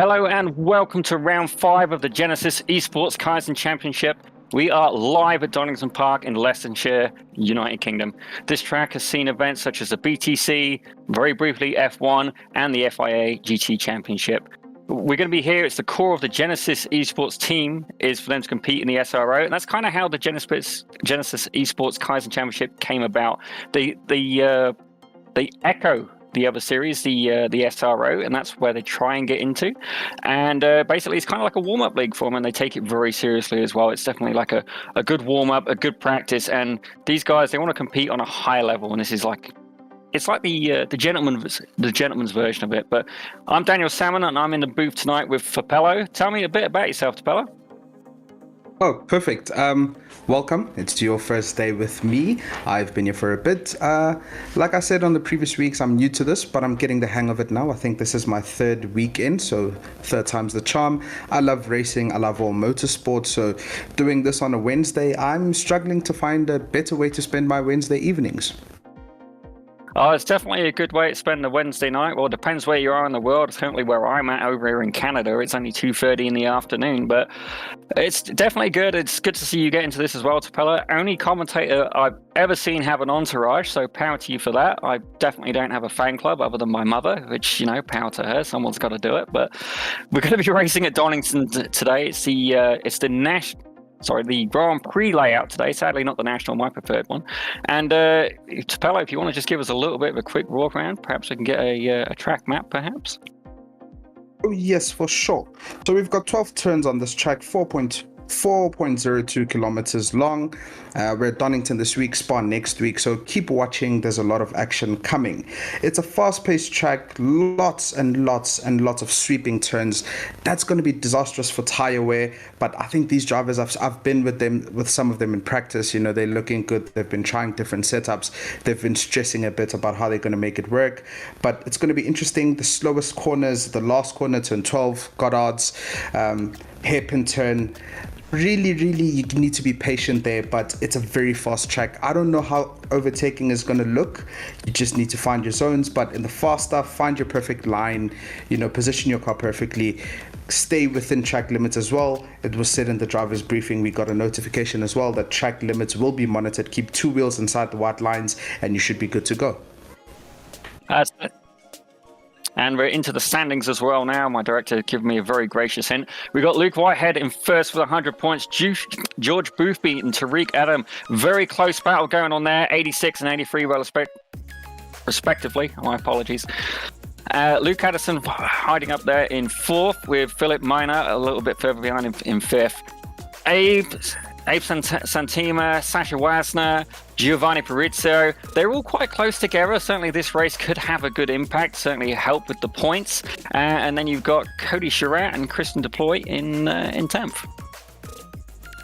Hello and welcome to round 5 of the Genisus Esports Kaizen Championship. We are live at Donington Park in Leicestershire, United Kingdom. This track has seen events such as the BTC, very briefly F1, and the FIA GT Championship. We're going to be here. It's the core of the Genisus Esports team is for them to compete in the SRO, and that's kind of how the Genisus Esports Kaizen Championship came about. They echo the other series, the SRO, and that's where they try and get into. And basically, it's kind of like a warm-up league for them, and they take it very seriously as well. It's definitely like a good warm-up, a good practice, and these guys, they want to compete on a high level, and this is like, it's like the gentleman's version of it. But I'm Daniel Salmon, and I'm in the booth tonight with Fapello. Tell me a bit about yourself, Fapello. Oh, perfect. Welcome. It's your first day with me. I've been here for a bit. Like I said on the previous weeks, I'm new to this, but I'm getting the hang of it now. I think this is my third weekend, so third time's the charm. I love racing. I love all motorsports. So doing this on a Wednesday, I'm struggling to find a better way to spend my Wednesday evenings. Oh, it's definitely a good way to spend the Wednesday night. Well, it depends where you are in the world. Currently where I'm at over here in Canada, it's only 2:30 in the afternoon, but it's definitely good. It's good to see you get into this as well, Tapella. Only commentator I've ever seen have an entourage, so power to you for that. I definitely don't have a fan club other than my mother, which, you know, power to her. Someone's got to do it. But we're going to be racing at Donington today. It's the Grand Prix layout today, sadly not the National, my preferred one. And Tapello, if you want to just give us a little bit of a quick walk around, perhaps we can get a track map, perhaps? Oh, yes, for sure. So we've got 12 turns on this track, 4.02 kilometers long. We're at Donington this week, Spa next week, so keep watching. There's a lot of action coming. It's a fast-paced track, lots and lots and lots of sweeping turns. That's going to be disastrous for tire wear, but I think these drivers, I've been with some of them in practice. You know, they're looking good. They've been trying different setups. They've been stressing a bit about how they're going to make it work, but it's going to be interesting. The slowest corners, the last corner, turn 12, Goddard's, hairpin turn. Really, you need to be patient there, but it's a very fast track. I don't know how overtaking is going to look. You just need to find your zones, but in the fast stuff, find your perfect line, you know, position your car perfectly, stay within track limits as well. It was said in the driver's briefing, we got a notification as well that track limits will be monitored. Keep 2 wheels inside the white lines and you should be good to go. And we're into the standings as well now. My director gave me a very gracious hint. We got Luke Whitehead in first with 100 points. George Boothby and Tariq Adam. Very close battle going on there. 86 and 83 respectively. My apologies. Luke Addison hiding up there in fourth with Philip Miner a little bit further behind him in fifth. Abe Santima, Sasha Wasner, Giovanni Parizzo, they're all quite close together. Certainly this race could have a good impact, certainly help with the points. And then you've got Cody Chirac and Christian Deploy in 10th.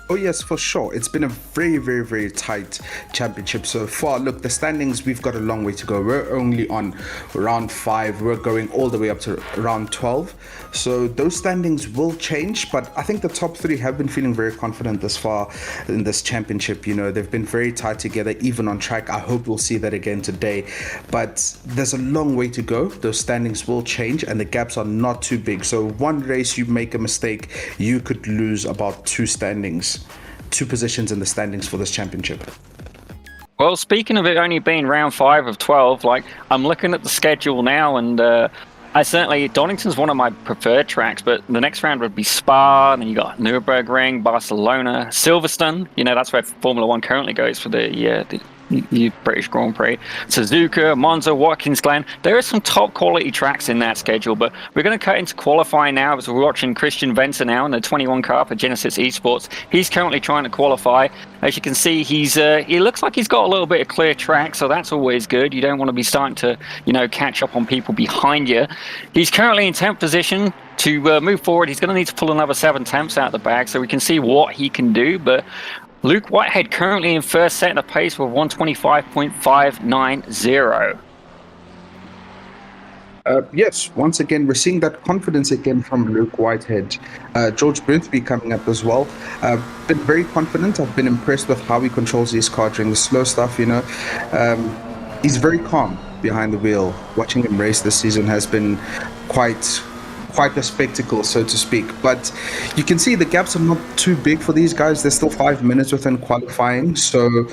Oh yes, for sure. It's been a very tight championship so far. Look, the standings, we've got a long way to go. We're only on round 5. We're going all the way up to round 12. So those standings will change, but I think the top 3 have been feeling very confident this far in this championship. You know, they've been very tight together, even on track. I hope we'll see that again today. But there's a long way to go. Those standings will change and the gaps are not too big. So one race you make a mistake, you could lose about 2 positions in the standings for this championship. Well, speaking of it only being round 5 of 12, like, I'm looking at the schedule now, and Donington's one of my preferred tracks, but the next round would be Spa, and then you got Nürburgring, Barcelona, Silverstone. You know, that's where Formula 1 currently goes for the British Grand Prix. Suzuka, Monza, Watkins Glen. There are some top quality tracks in that schedule, but we're going to cut into qualifying now as we're watching Christian Venter now in the 21 car for Genisus Esports. He's currently trying to qualify. As you can see, he looks like he's got a little bit of clear track, so that's always good. You don't want to be starting to, you know, catch up on people behind you. He's currently in 10th position. To move forward, he's going to need to pull another 7 tenths out of the bag so we can see what he can do, but Luke Whitehead currently in first, setting a pace with 125.590. Yes, once again, we're seeing that confidence again from Luke Whitehead. George Boothby coming up as well. Been very confident. I've been impressed with how he controls his car during the slow stuff, you know. He's very calm behind the wheel. Watching him race this season has been quite quite a spectacle, so to speak. But you can see the gaps are not too big for these guys. There's still 5 minutes within qualifying, so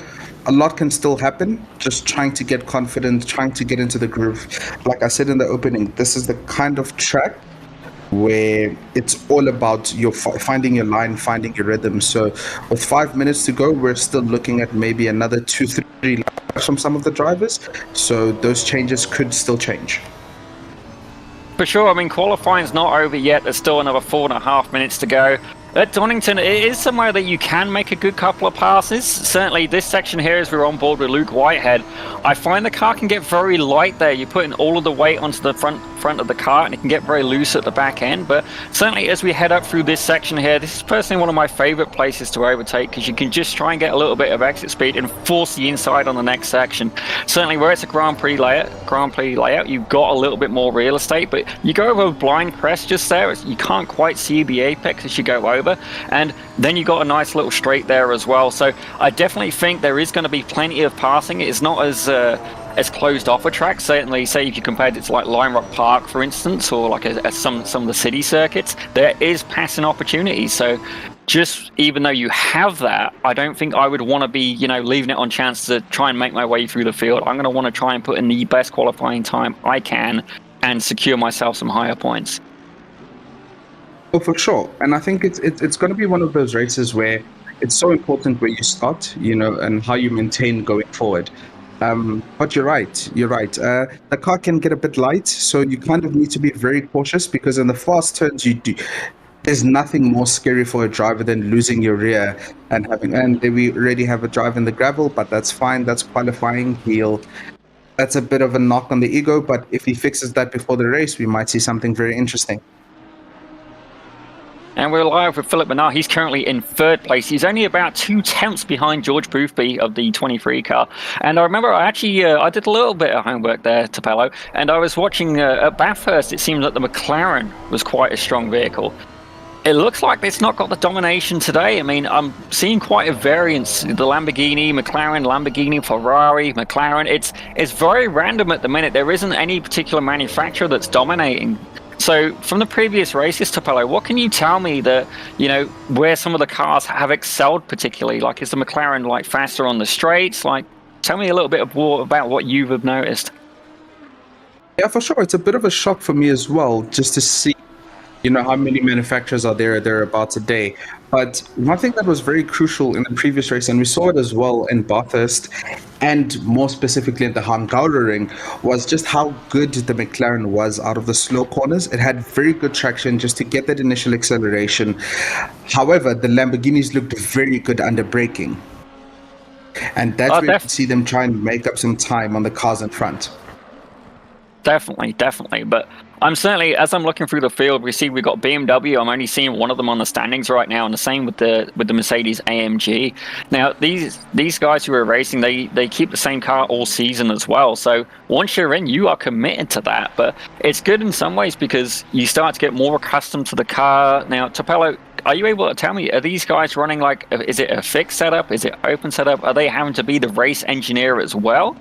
a lot can still happen. Just trying to get confident, trying to get into the groove. Like I said in the opening, this is the kind of track where it's all about your finding your line, finding your rhythm. So with 5 minutes to go, we're still looking at maybe another 2-3 laps from some of the drivers. So those changes could still change. For sure. I mean, qualifying's not over yet. There's still another 4.5 minutes to go. At Donington, it is somewhere that you can make a good couple of passes. Certainly this section here, as we're on board with Luke Whitehead, I find the car can get very light there. You're putting all of the weight onto the front of the car, and it can get very loose at the back end. But certainly as we head up through this section here, this is personally one of my favorite places to overtake, because you can just try and get a little bit of exit speed and force the inside on the next section. Certainly where it's a Grand Prix layout, you've got a little bit more real estate, but you go over a blind crest just there, you can't quite see the apex as you go over. And then you got a nice little straight there as well. So I definitely think there is going to be plenty of passing. It's not as closed off a track. Certainly, say if you compared it to like Lime Rock Park, for instance, or like some of the city circuits, there is passing opportunities. So just even though you have that, I don't think I would want to be, leaving it on chance to try and make my way through the field. I'm going to want to try and put in the best qualifying time I can and secure myself some higher points. Oh, for sure. And I think it's going to be one of those races where it's so important where you start, and how you maintain going forward. But you're right. The car can get a bit light, so you kind of need to be very cautious, because in the fast turns, there's nothing more scary for a driver than losing your rear and we already have a drive in the gravel, but that's fine. That's qualifying. That's a bit of a knock on the ego, but if he fixes that before the race, we might see something very interesting. And we're live with Philip Bernard. He's currently in third place. He's only about 2/10 behind George Boothby of the 23 car. And I remember I did a little bit of homework there, Tapello, and I was watching at Bathurst. It seemed that the McLaren was quite a strong vehicle. It looks like it's not got the domination today. I mean, I'm seeing quite a variance. The Lamborghini, McLaren, Lamborghini, Ferrari, McLaren. It's very random at the minute. There isn't any particular manufacturer that's dominating. So from the previous races, Tapello, what can you tell me that, where some of the cars have excelled particularly? Like, is the McLaren faster on the straights? Tell me a little bit more about what you've noticed. Yeah, for sure. It's a bit of a shock for me as well, just to see, how many manufacturers are thereabouts a day. But one thing that was very crucial in the previous race, and we saw it as well in Bathurst, and more specifically in the Hungaroring, was just how good the McLaren was out of the slow corners. It had very good traction just to get that initial acceleration. However, the Lamborghinis looked very good under braking. And that's where you can see them try and make up some time on the cars in front. Definitely. But I'm certainly, as I'm looking through the field, we've got BMW. I'm only seeing one of them on the standings right now, and the same with the Mercedes AMG. Now, these guys who are racing, they keep the same car all season as well. So once you're in, you are committed to that. But it's good in some ways because you start to get more accustomed to the car. Now, Tapello, are you able to tell me, are these guys running is it a fixed setup? Is it open setup? Are they having to be the race engineer as well?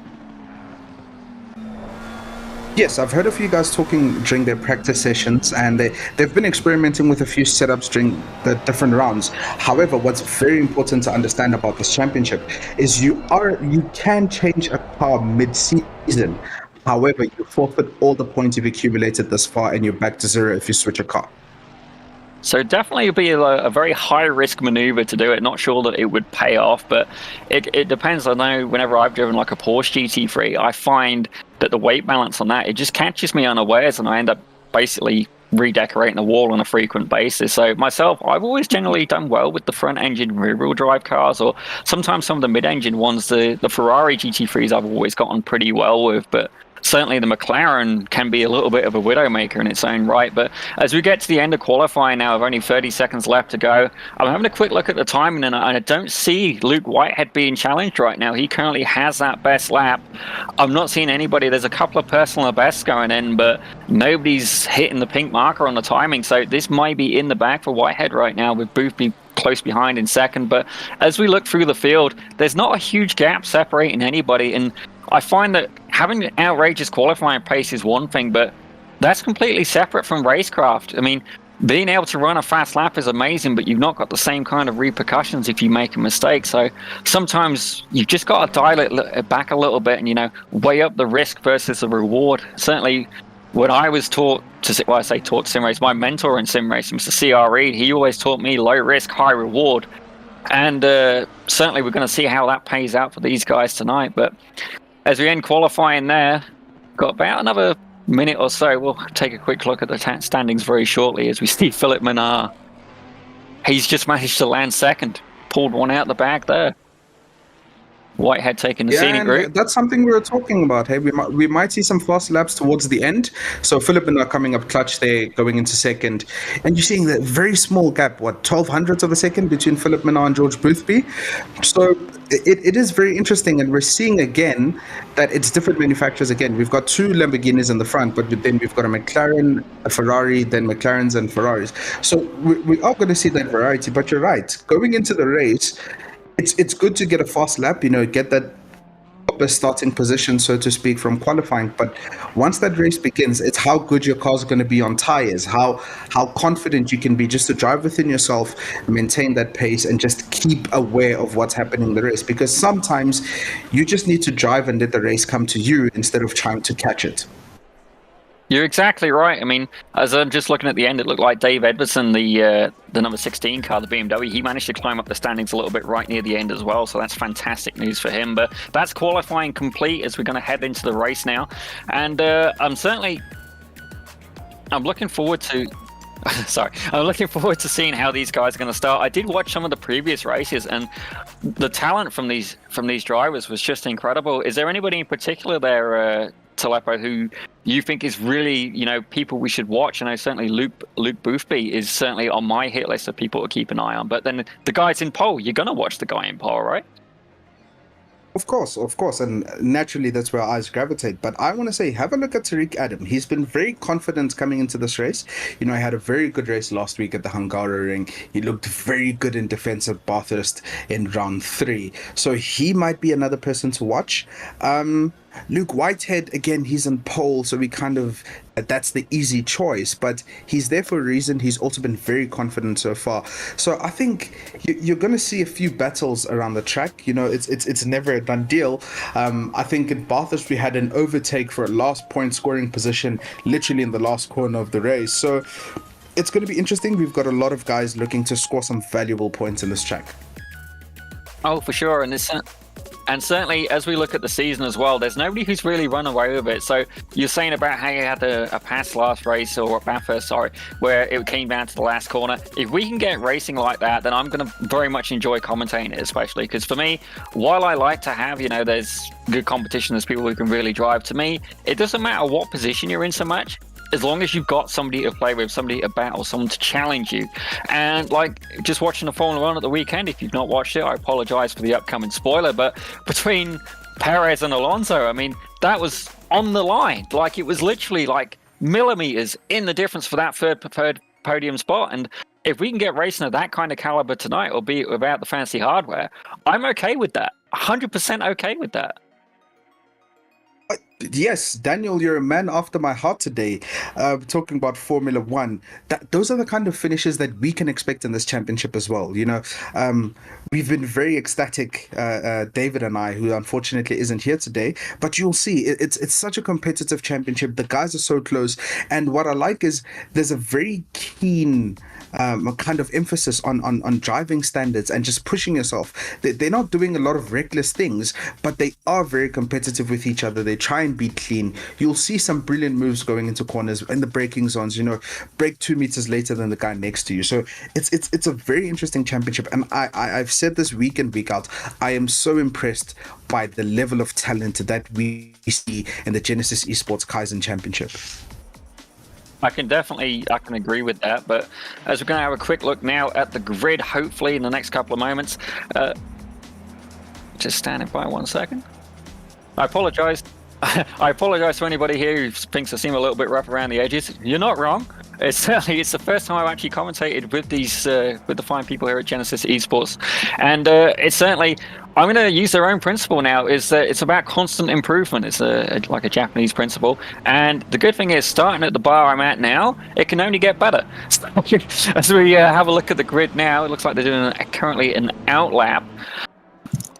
Yes, I've heard a few guys talking during their practice sessions, and they've been experimenting with a few setups during the different rounds. However, what's very important to understand about this championship is you can change a car mid-season. However, you forfeit all the points you've accumulated thus far, and you're back to zero if you switch a car. So definitely it'd be a very high-risk maneuver to do it. Not sure that it would pay off, but it depends. I know whenever I've driven a Porsche GT3, I find that the weight balance on that, it just catches me unawares, and I end up basically redecorating the wall on a frequent basis. So myself, I've always generally done well with the front-engine rear-wheel drive cars, or sometimes some of the mid-engine ones. The Ferrari GT3s I've always gotten pretty well with, but certainly the McLaren can be a little bit of a widowmaker in its own right. But as we get to the end of qualifying now, with only 30 seconds left to go, I'm having a quick look at the timing, and I don't see Luke Whitehead being challenged right now. He currently has that best lap. I'm not seeing anybody. There's a couple of personal bests going in, but nobody's hitting the pink marker on the timing. So this might be in the bag for Whitehead right now, with Boothby close behind in second. But as we look through the field, there's not a huge gap separating anybody, and I find that having an outrageous qualifying pace is one thing, but that's completely separate from racecraft. I mean, being able to run a fast lap is amazing, but you've not got the same kind of repercussions if you make a mistake. So sometimes you've just got to dial it back a little bit and, weigh up the risk versus the reward. Certainly, when I was taught I say taught sim race, my mentor in sim racing, Mr. C.R. Reed, he always taught me low risk, high reward. And certainly we're going to see how that pays out for these guys tonight. But as we end qualifying there, got about another minute or so. We'll take a quick look at the standings very shortly as we see Philip Menard. He's just managed to land second, pulled one out the bag there. Whitehead taking the scenic route. That's something we were talking about. Hey, we might see some fast laps towards the end. So Philip Menard coming up clutch there, going into second, and you're seeing that very small gap, 12 hundredths of a second between Philip Menard and George Boothby. So it is very interesting, and we're seeing again that it's different manufacturers. Again, we've got two Lamborghinis in the front, but then we've got a McLaren, a Ferrari, then McLarens and Ferraris. So we are going to see that variety. But you're right, going into the race, it's good to get a fast lap, get that upper starting position, so to speak, from qualifying. But once that race begins, it's how good your car's going to be on tires, how confident you can be just to drive within yourself, maintain that pace, and just keep aware of what's happening in the race. Because sometimes you just need to drive and let the race come to you instead of trying to catch it. You're exactly right. I mean, as I'm just looking at the end, it looked like Dave Edvardson, the number 16 car, the BMW, he managed to climb up the standings a little bit right near the end as well. So that's fantastic news for him. But that's qualifying complete as we're going to head into the race now. And I'm looking forward to... I'm looking forward to seeing how these guys are going to start. I did watch some of the previous races, and the talent from these drivers was just incredible. Is there anybody in particular there, Telepo, who you think is really, people we should watch? I know certainly Luke Boothby is certainly on my hit list of people to keep an eye on. But then the guys in pole, you're going to watch the guy in pole, right? Of course, and naturally that's where our eyes gravitate. But I want to say, have a look at Tariq Adam. He's been very confident coming into this race. He had a very good race last week at the Hungaroring. He looked very good in defensive Bathurst in round 3. So he might be another person to watch. Luke Whitehead, again, he's in pole, so that's the easy choice, but he's there for a reason. He's also been very confident so far. So I think you're going to see a few battles around the track. It's never a done deal. I think in Bathurst, we had an overtake for a last point scoring position, literally in the last corner of the race. So it's going to be interesting. We've got a lot of guys looking to score some valuable points in this track. Oh, for sure. And certainly, as we look at the season as well, there's nobody who's really run away with it. So you're saying about how you had a pass last race, or Bathurst, where it came down to the last corner. If we can get racing like that, then I'm going to very much enjoy commentating it, especially because for me, while I like to have, there's good competition, there's people who can really drive. To me, it doesn't matter what position you're in so much, as long as you've got somebody to play with, somebody to battle, someone to challenge you. And just watching the Formula 1 at the weekend, if you've not watched it, I apologize for the upcoming spoiler, but between Perez and Alonso, I mean, that was on the line. It was literally millimeters in the difference for that third podium spot. And if we can get racing at that kind of caliber tonight, albeit without the fancy hardware, I'm okay with that. 100% okay with that. Yes, Daniel, you're a man after my heart today. Talking about Formula 1, those are the kind of finishes that we can expect in this championship as well. We've been very ecstatic, David and I, who unfortunately isn't here today. But you'll see, it's such a competitive championship. The guys are so close, and what I like is there's a very keen kind of emphasis on driving standards and just pushing yourself. They're not doing a lot of reckless things, but they are very competitive with each other. They try and be clean. You'll see some brilliant moves going into corners in the braking zones, brake 2 meters later than the guy next to you. So it's a very interesting championship, and I've said this week in, week out, I am so impressed by the level of talent that we see in the Genisus Esports Kaizen Championship. I can agree with that. But as we're going to have a quick look now at the grid, hopefully in the next couple of moments, just standing by 1 second. I apologize. I apologize to anybody here who thinks I seem a little bit rough around the edges. You're not wrong. It's the first time I've actually commentated with these with the fine people here at Genisus Esports, and it's certainly I'm going to use their own principle now. Is that it's about constant improvement. It's like a Japanese principle, and the good thing is starting at the bar I'm at now, it can only get better. So, as we have a look at the grid now, it looks like they're doing currently an out lap.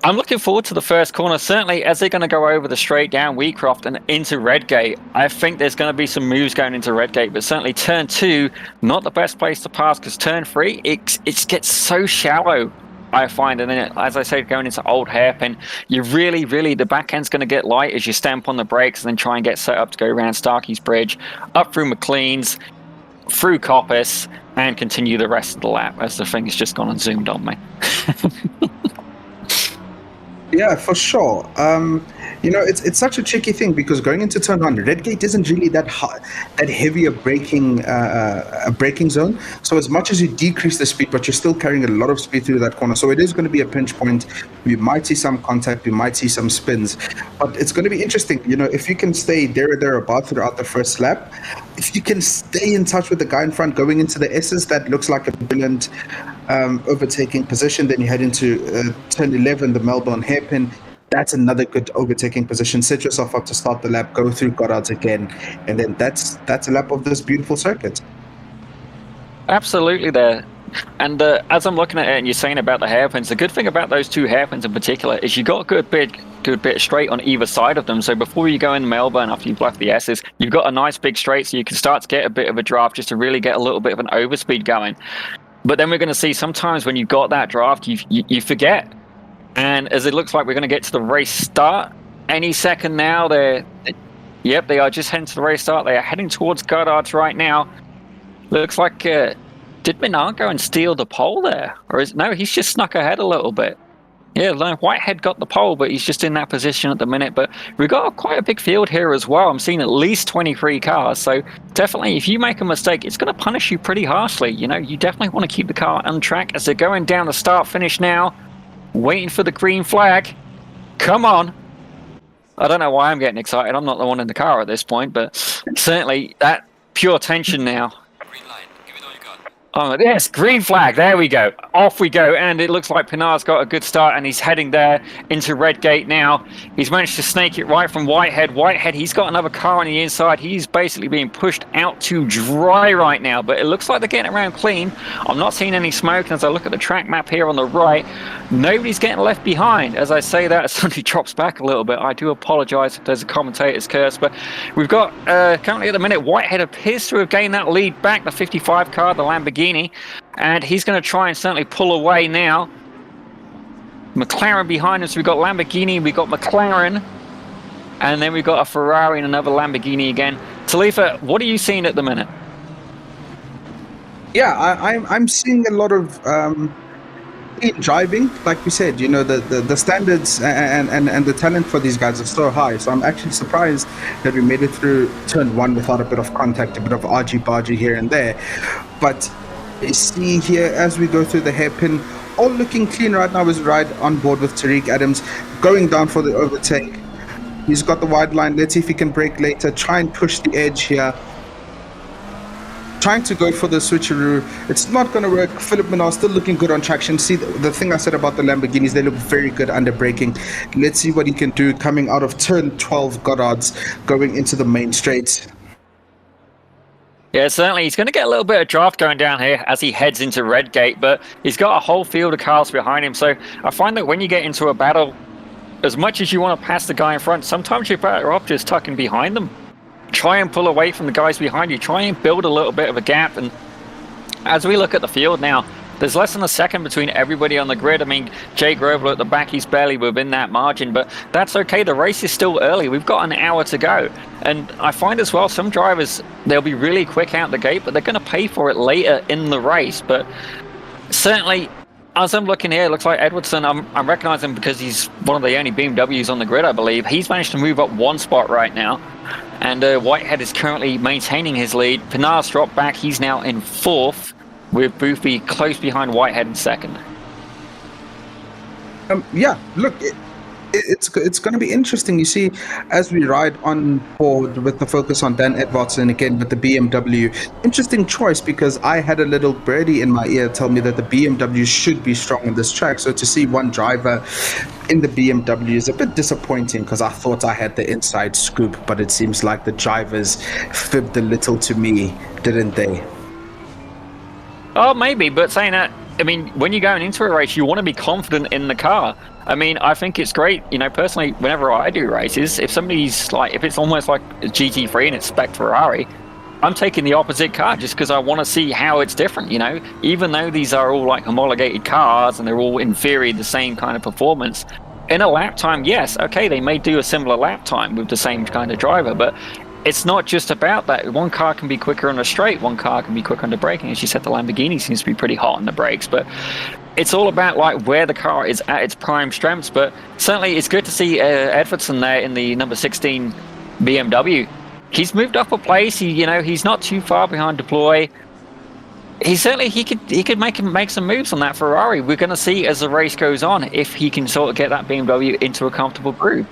I'm looking forward to the first corner. Certainly, as they're going to go over the straight down Wheatcroft and into Redgate, I think there's going to be some moves going into Redgate. But certainly, turn 2, not the best place to pass because turn 3, it gets so shallow, I find. And then, as I said, going into Old Hairpin, you really, the back end's going to get light as you stamp on the brakes and then try and get set up to go around Starkey's Bridge, up through McLean's, through Coppice, and continue the rest of the lap as the thing has just gone and zoomed on me. Yeah, for sure. It's such a tricky thing because going into turn 1, Redgate isn't really that heavy a braking zone. So as much as you decrease the speed, but you're still carrying a lot of speed through that corner. So it is going to be a pinch point. We might see some contact. We might see some spins. But it's going to be interesting. If you can stay there or thereabout throughout the first lap, if you can stay in touch with the guy in front going into the S's, that looks like a brilliant overtaking position. Then you head into turn 11, the Melbourne hairpin. That's another good overtaking position. Set yourself up to start the lap, go through Goddard's again, and then that's a lap of this beautiful circuit. Absolutely there. And as I'm looking at it and you're saying about the hairpins, the good thing about those two hairpins in particular is you got a good bit straight on either side of them. So before you go in Melbourne, after you've left the S's, you've got a nice big straight so you can start to get a bit of a draft just to really get a little bit of an overspeed going. But then we're going to see sometimes when you've got that draft, you forget. And as it looks like we're going to get to the race start any second now, they are just heading to the race start. They are heading towards Goddard's right now. Looks like, did Minard go and steal the pole there? Or no, he's just snuck ahead a little bit. Yeah, Whitehead got the pole, but he's just in that position at the minute. But we've got quite a big field here as well. I'm seeing at least 23 cars. So definitely, if you make a mistake, it's going to punish you pretty harshly. You definitely want to keep the car on track as they're going down the start-finish now. Waiting for the green flag. Come on. I don't know why I'm getting excited. I'm not the one in the car at this point, but certainly that pure tension now. Green light. Give it all you got. Oh, yes, green flag. There we go. Off we go. And it looks like Pinard's got a good start and he's heading there into Redgate now. He's managed to snake it right from Whitehead. Whitehead, he's got another car on the inside. He's basically being pushed out to dry right now, but it looks like they're getting around clean. I'm not seeing any smoke. And as I look at the track map here on the right, nobody's getting left behind. As I say that, it suddenly drops back a little bit. I do apologize if there's a commentator's curse, but we've got currently at the minute, Whitehead appears to have gained that lead back, the 55 car, the Lamborghini. And he's going to try and certainly pull away now. McLaren behind us. We've got Lamborghini, we've got McLaren, and then we've got a Ferrari and another Lamborghini again. Talifa, what are you seeing at the minute? Yeah, I'm seeing a lot of driving. Like we said, the standards and the talent for these guys are so high. So I'm actually surprised that we made it through turn 1 without a bit of contact, a bit of argy-bargy here and there. But you see here, as we go through the hairpin, all looking clean right now is right on board with Tariq Adams, going down for the overtake. He's got the wide line. Let's see if he can break later, try and push the edge here. Trying to go for the switcheroo. It's not going to work. Philip Minard still looking good on traction. See, the thing I said about the Lamborghinis, they look very good under braking. Let's see what he can do coming out of turn 12 Goddard's, going into the main straight. Yeah, certainly. He's going to get a little bit of draft going down here as he heads into Redgate, but he's got a whole field of cars behind him. So I find that when you get into a battle, as much as you want to pass the guy in front, sometimes you're better off just tucking behind them. Try and pull away from the guys behind you. Try and build a little bit of a gap. And as we look at the field now, there's less than a second between everybody on the grid. I mean, Jay Grover at the back, he's barely within that margin, but that's okay. The race is still early. We've got an hour to go. And I find as well, some drivers, they'll be really quick out the gate, but they're going to pay for it later in the race. But certainly, as I'm looking here, it looks like Edwardson, I'm recognizing him because he's one of the only BMWs on the grid, I believe. He's managed to move up one spot right now. And Whitehead is currently maintaining his lead. Pinard's dropped back. He's now in 4th, with Boothby close behind Whitehead in 2nd. Yeah, look, It's going to be interesting. You see, as we ride on board with the focus on Dan Edvardsen again with the BMW, interesting choice because I had a little birdie in my ear tell me that the BMW should be strong in this track. So to see one driver in the BMW is a bit disappointing because I thought I had the inside scoop, but it seems like the drivers fibbed a little to me, didn't they? Oh, maybe, but saying that, I mean, when you're going into a race, you want to be confident in the car. I mean, I think it's great, personally, whenever I do races, if somebody's like, if it's almost like a GT3 and it's spec Ferrari, I'm taking the opposite car just because I want to see how it's different, even though these are all like homologated cars and they're all in theory the same kind of performance. In a lap time, yes, okay, they may do a similar lap time with the same kind of driver, but it's not just about that. One car can be quicker on a straight, one car can be quicker on the braking. As you said, the Lamborghini seems to be pretty hot on the brakes, but it's all about like where the car is at its prime strengths. But certainly it's good to see Edvardsen there in the number 16 BMW. He's moved up a place. He's not too far behind Deploy. He could make some moves on that Ferrari. We're going to see as the race goes on if he can sort of get that BMW into a comfortable groove.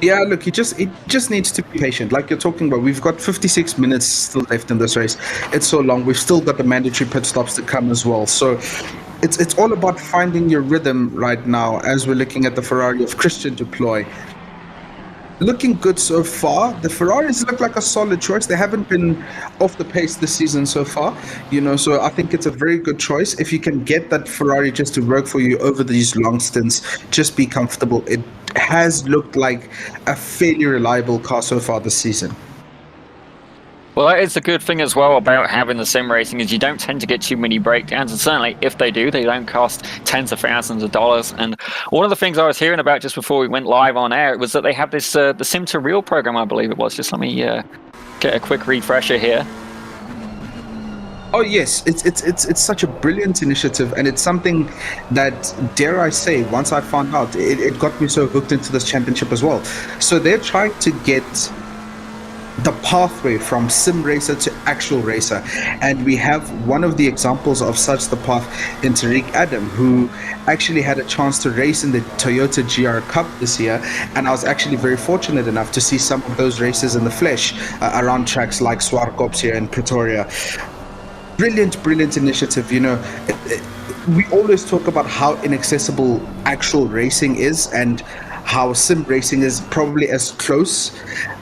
Yeah, look, it just needs to be patient. Like you're talking about, we've got 56 minutes still left in this race. It's so long. We've still got the mandatory pit stops to come as well. So it's all about finding your rhythm right now as we're looking at the Ferrari of Christian Deploy. Looking good so far. The Ferraris look like a solid choice. They haven't been off the pace this season so far, so I think it's a very good choice. If you can get that Ferrari just to work for you over these long stints, just be comfortable. It has looked like a fairly reliable car so far this season. Well, that is the good thing as well about having the sim racing is you don't tend to get too many breakdowns, and certainly if they do, they don't cost tens of thousands of dollars. And one of the things I was hearing about just before we went live on air was that they have this the Sim to Real program, I believe it was. Just let me get a quick refresher here. Oh yes, it's such a brilliant initiative, and it's something that, dare I say, once I found out, it got me so hooked into this championship as well. So they're trying to get the pathway from sim racer to actual racer, and we have one of the examples of such the path in Tariq Adam, who actually had a chance to race in the Toyota GR Cup this year, and I was actually very fortunate enough to see some of those races in the flesh around tracks like Swarkops here in Pretoria. Brilliant initiative. We always talk about how inaccessible actual racing is, and how sim racing is probably as close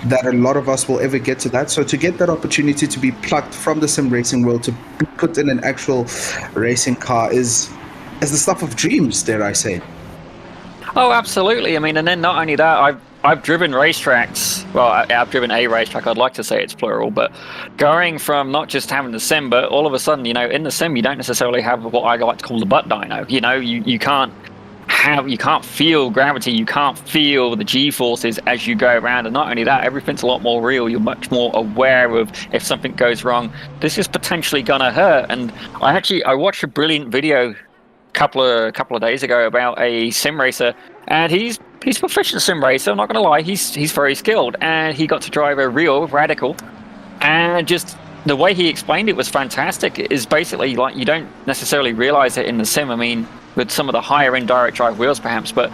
that a lot of us will ever get to that. So to get that opportunity to be plucked from the sim racing world to be put in an actual racing car is the stuff of dreams, dare I say. Oh, absolutely. I mean, and then not only that, I've driven racetracks. Well, I've driven a racetrack. I'd like to say it's plural, but going from not just having the sim, but all of a sudden, in the sim, you don't necessarily have what I like to call the butt dyno. You can't feel gravity, you can't feel the G-forces as you go around, and not only that, everything's a lot more real. You're much more aware of if something goes wrong, this is potentially gonna hurt. And I watched a brilliant video couple of days ago about a sim racer, and he's proficient sim racer, I'm not gonna lie, he's very skilled, and he got to drive a real Radical, and just the way he explained it was fantastic. It is basically like you don't necessarily realize it in the sim, I mean, with some of the higher end direct drive wheels perhaps, but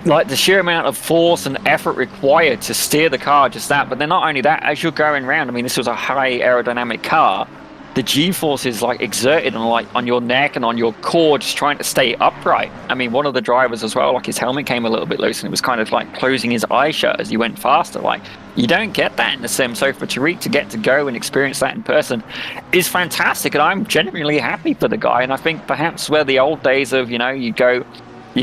like the sheer amount of force and effort required to steer the car, just that. But then not only that, as you're going around, I mean, this was a high aerodynamic car, the G-forces like exerted on your neck and on your core, just trying to stay upright. I mean, one of the drivers as well, like his helmet came a little bit loose and it was kind of like closing his eye shut as he went faster. Like, you don't get that in the sim. So for Tariq to get to go and experience that in person is fantastic, and I'm genuinely happy for the guy. And I think perhaps where the old days of, you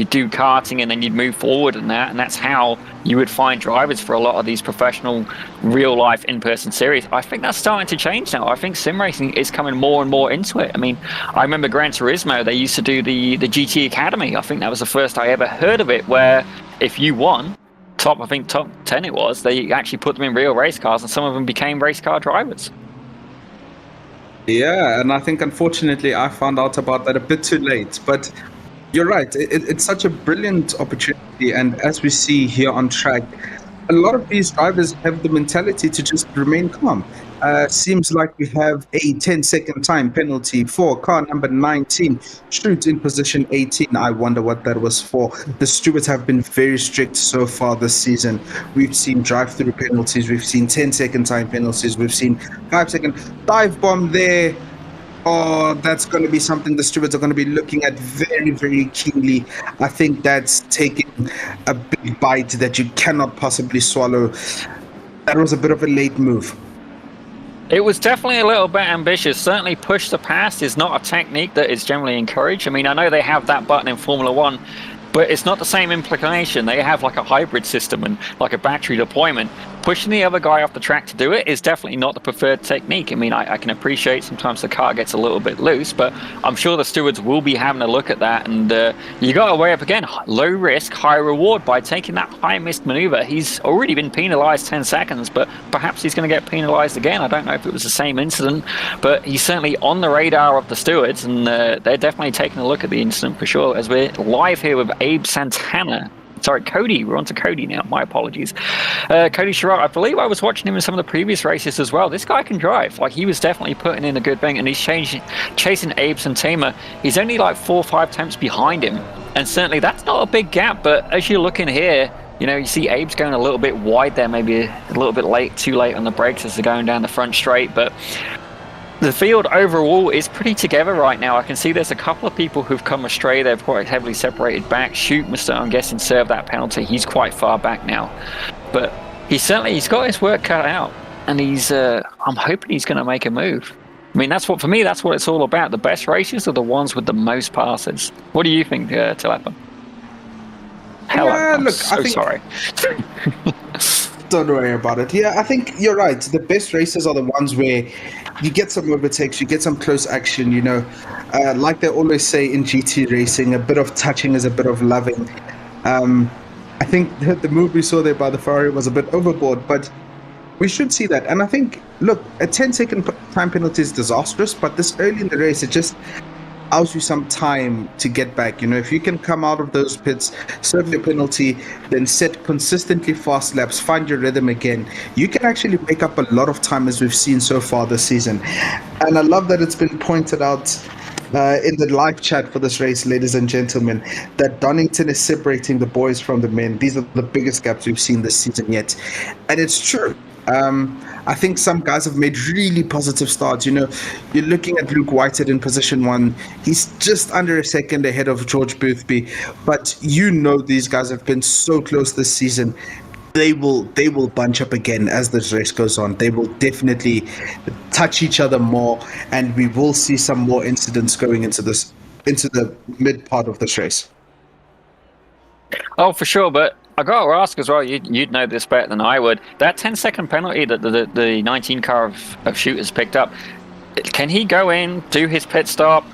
do karting and then you'd move forward and that's how you would find drivers for a lot of these professional real life in-person series. I think that's starting to change now. I think sim racing is coming more and more into it. I mean, I remember Gran Turismo, they used to do the GT Academy. I think that was the first I ever heard of it, where if you won top 10 it was, they actually put them in real race cars and some of them became race car drivers. Yeah, and I think unfortunately I found out about that a bit too late, but you're right. It's such a brilliant opportunity, and as we see here on track, a lot of these drivers have the mentality to just remain calm. Seems like we have a 10-second time penalty for car number 19, shoot in position 18. I wonder what that was for. The stewards have been very strict so far this season. We've seen drive-through penalties, we've seen 10-second time penalties, we've seen 5-second dive bomb there. Oh, that's going to be something the stewards are going to be looking at very, very keenly. I think that's taking a big bite that you cannot possibly swallow. That was a bit of a late move. It was definitely a little bit ambitious. Certainly push to pass is not a technique that is generally encouraged. I mean, I know they have that button in Formula One, but it's not the same implication. They have like a hybrid system and like a battery deployment. Pushing the other guy off the track to do it is definitely not the preferred technique. I mean, I can appreciate sometimes the car gets a little bit loose, but I'm sure the stewards will be having a look at that. And you got to weigh up again, low risk, high reward by taking that high missed maneuver. He's already been penalized 10 seconds, but perhaps he's going to get penalized again. I don't know if it was the same incident, but he's certainly on the radar of the stewards, and they're definitely taking a look at the incident for sure. As we're live here with Abe Santana. Sorry, Cody. We're on to Cody now. My apologies. Cody Sherratt, I believe I was watching him in some of the previous races as well. This guy can drive. Like, he was definitely putting in a good thing, and he's chasing Abe Santana. He's only like 4 or 5 attempts behind him, and certainly that's not a big gap, but as you look in here, you know, you see Abe's going a little bit wide there, maybe a little bit late, too late on the brakes as they're going down the front straight, but the field overall is pretty together right now. I can see there's a couple of people who've come astray. They're quite heavily separated back. Shoot, Mr. I'm guessing, served that penalty. He's quite far back now. But he's got his work cut out. And I'm hoping he's going to make a move. I mean, that's what it's all about. The best races are the ones with the most passes. What do you think, Tilappa? Yeah, look, I think... sorry. Don't worry about it. Yeah, I think you're right. The best races are the ones where you get some overtakes, you get some close action, you know. Like they always say in GT racing, a bit of touching is a bit of loving. I think the move we saw there by the Ferrari was a bit overboard, but we should see that. And I think, look, a 10-second time penalty is disastrous, but this early in the race, it just allows you some time to get back. You know, if you can come out of those pits, serve your penalty, then set consistently fast laps, find your rhythm again, you can actually make up a lot of time, as we've seen so far this season. And I love that it's been pointed out in the live chat for this race, ladies and gentlemen, that Donington is separating the boys from the men. These are the biggest gaps we've seen this season yet. And it's true. I think some guys have made really positive starts. You know, you're looking at Luke Whitehead in position 1. He's just under a second ahead of George Boothby. But you know, these guys have been so close this season. They will bunch up again as this race goes on. They will definitely touch each other more, and we will see some more incidents going into the mid part of this race. Oh, for sure, but I got to ask as well, you'd know this better than I would. That 10-second penalty that the 19 car of shooters picked up, can he go in, do his pit stop?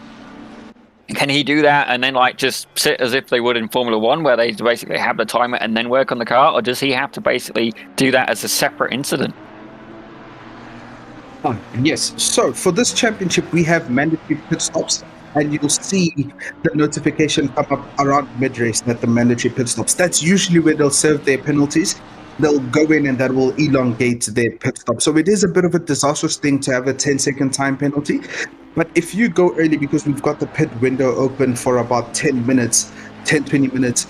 Can he do that and then like just sit as if they would in Formula One, where they basically have the timer and then work on the car? Or does he have to basically do that as a separate incident? Yes. So for this championship, we have mandatory pit stops. And you'll see the notification come up around mid-race that the mandatory pit stops. That's usually where they'll serve their penalties. They'll go in and that will elongate their pit stop. So it is a bit of a disastrous thing to have a 10-second time penalty. But if you go early, because we've got the pit window open for about 10 minutes, 10, 20 minutes,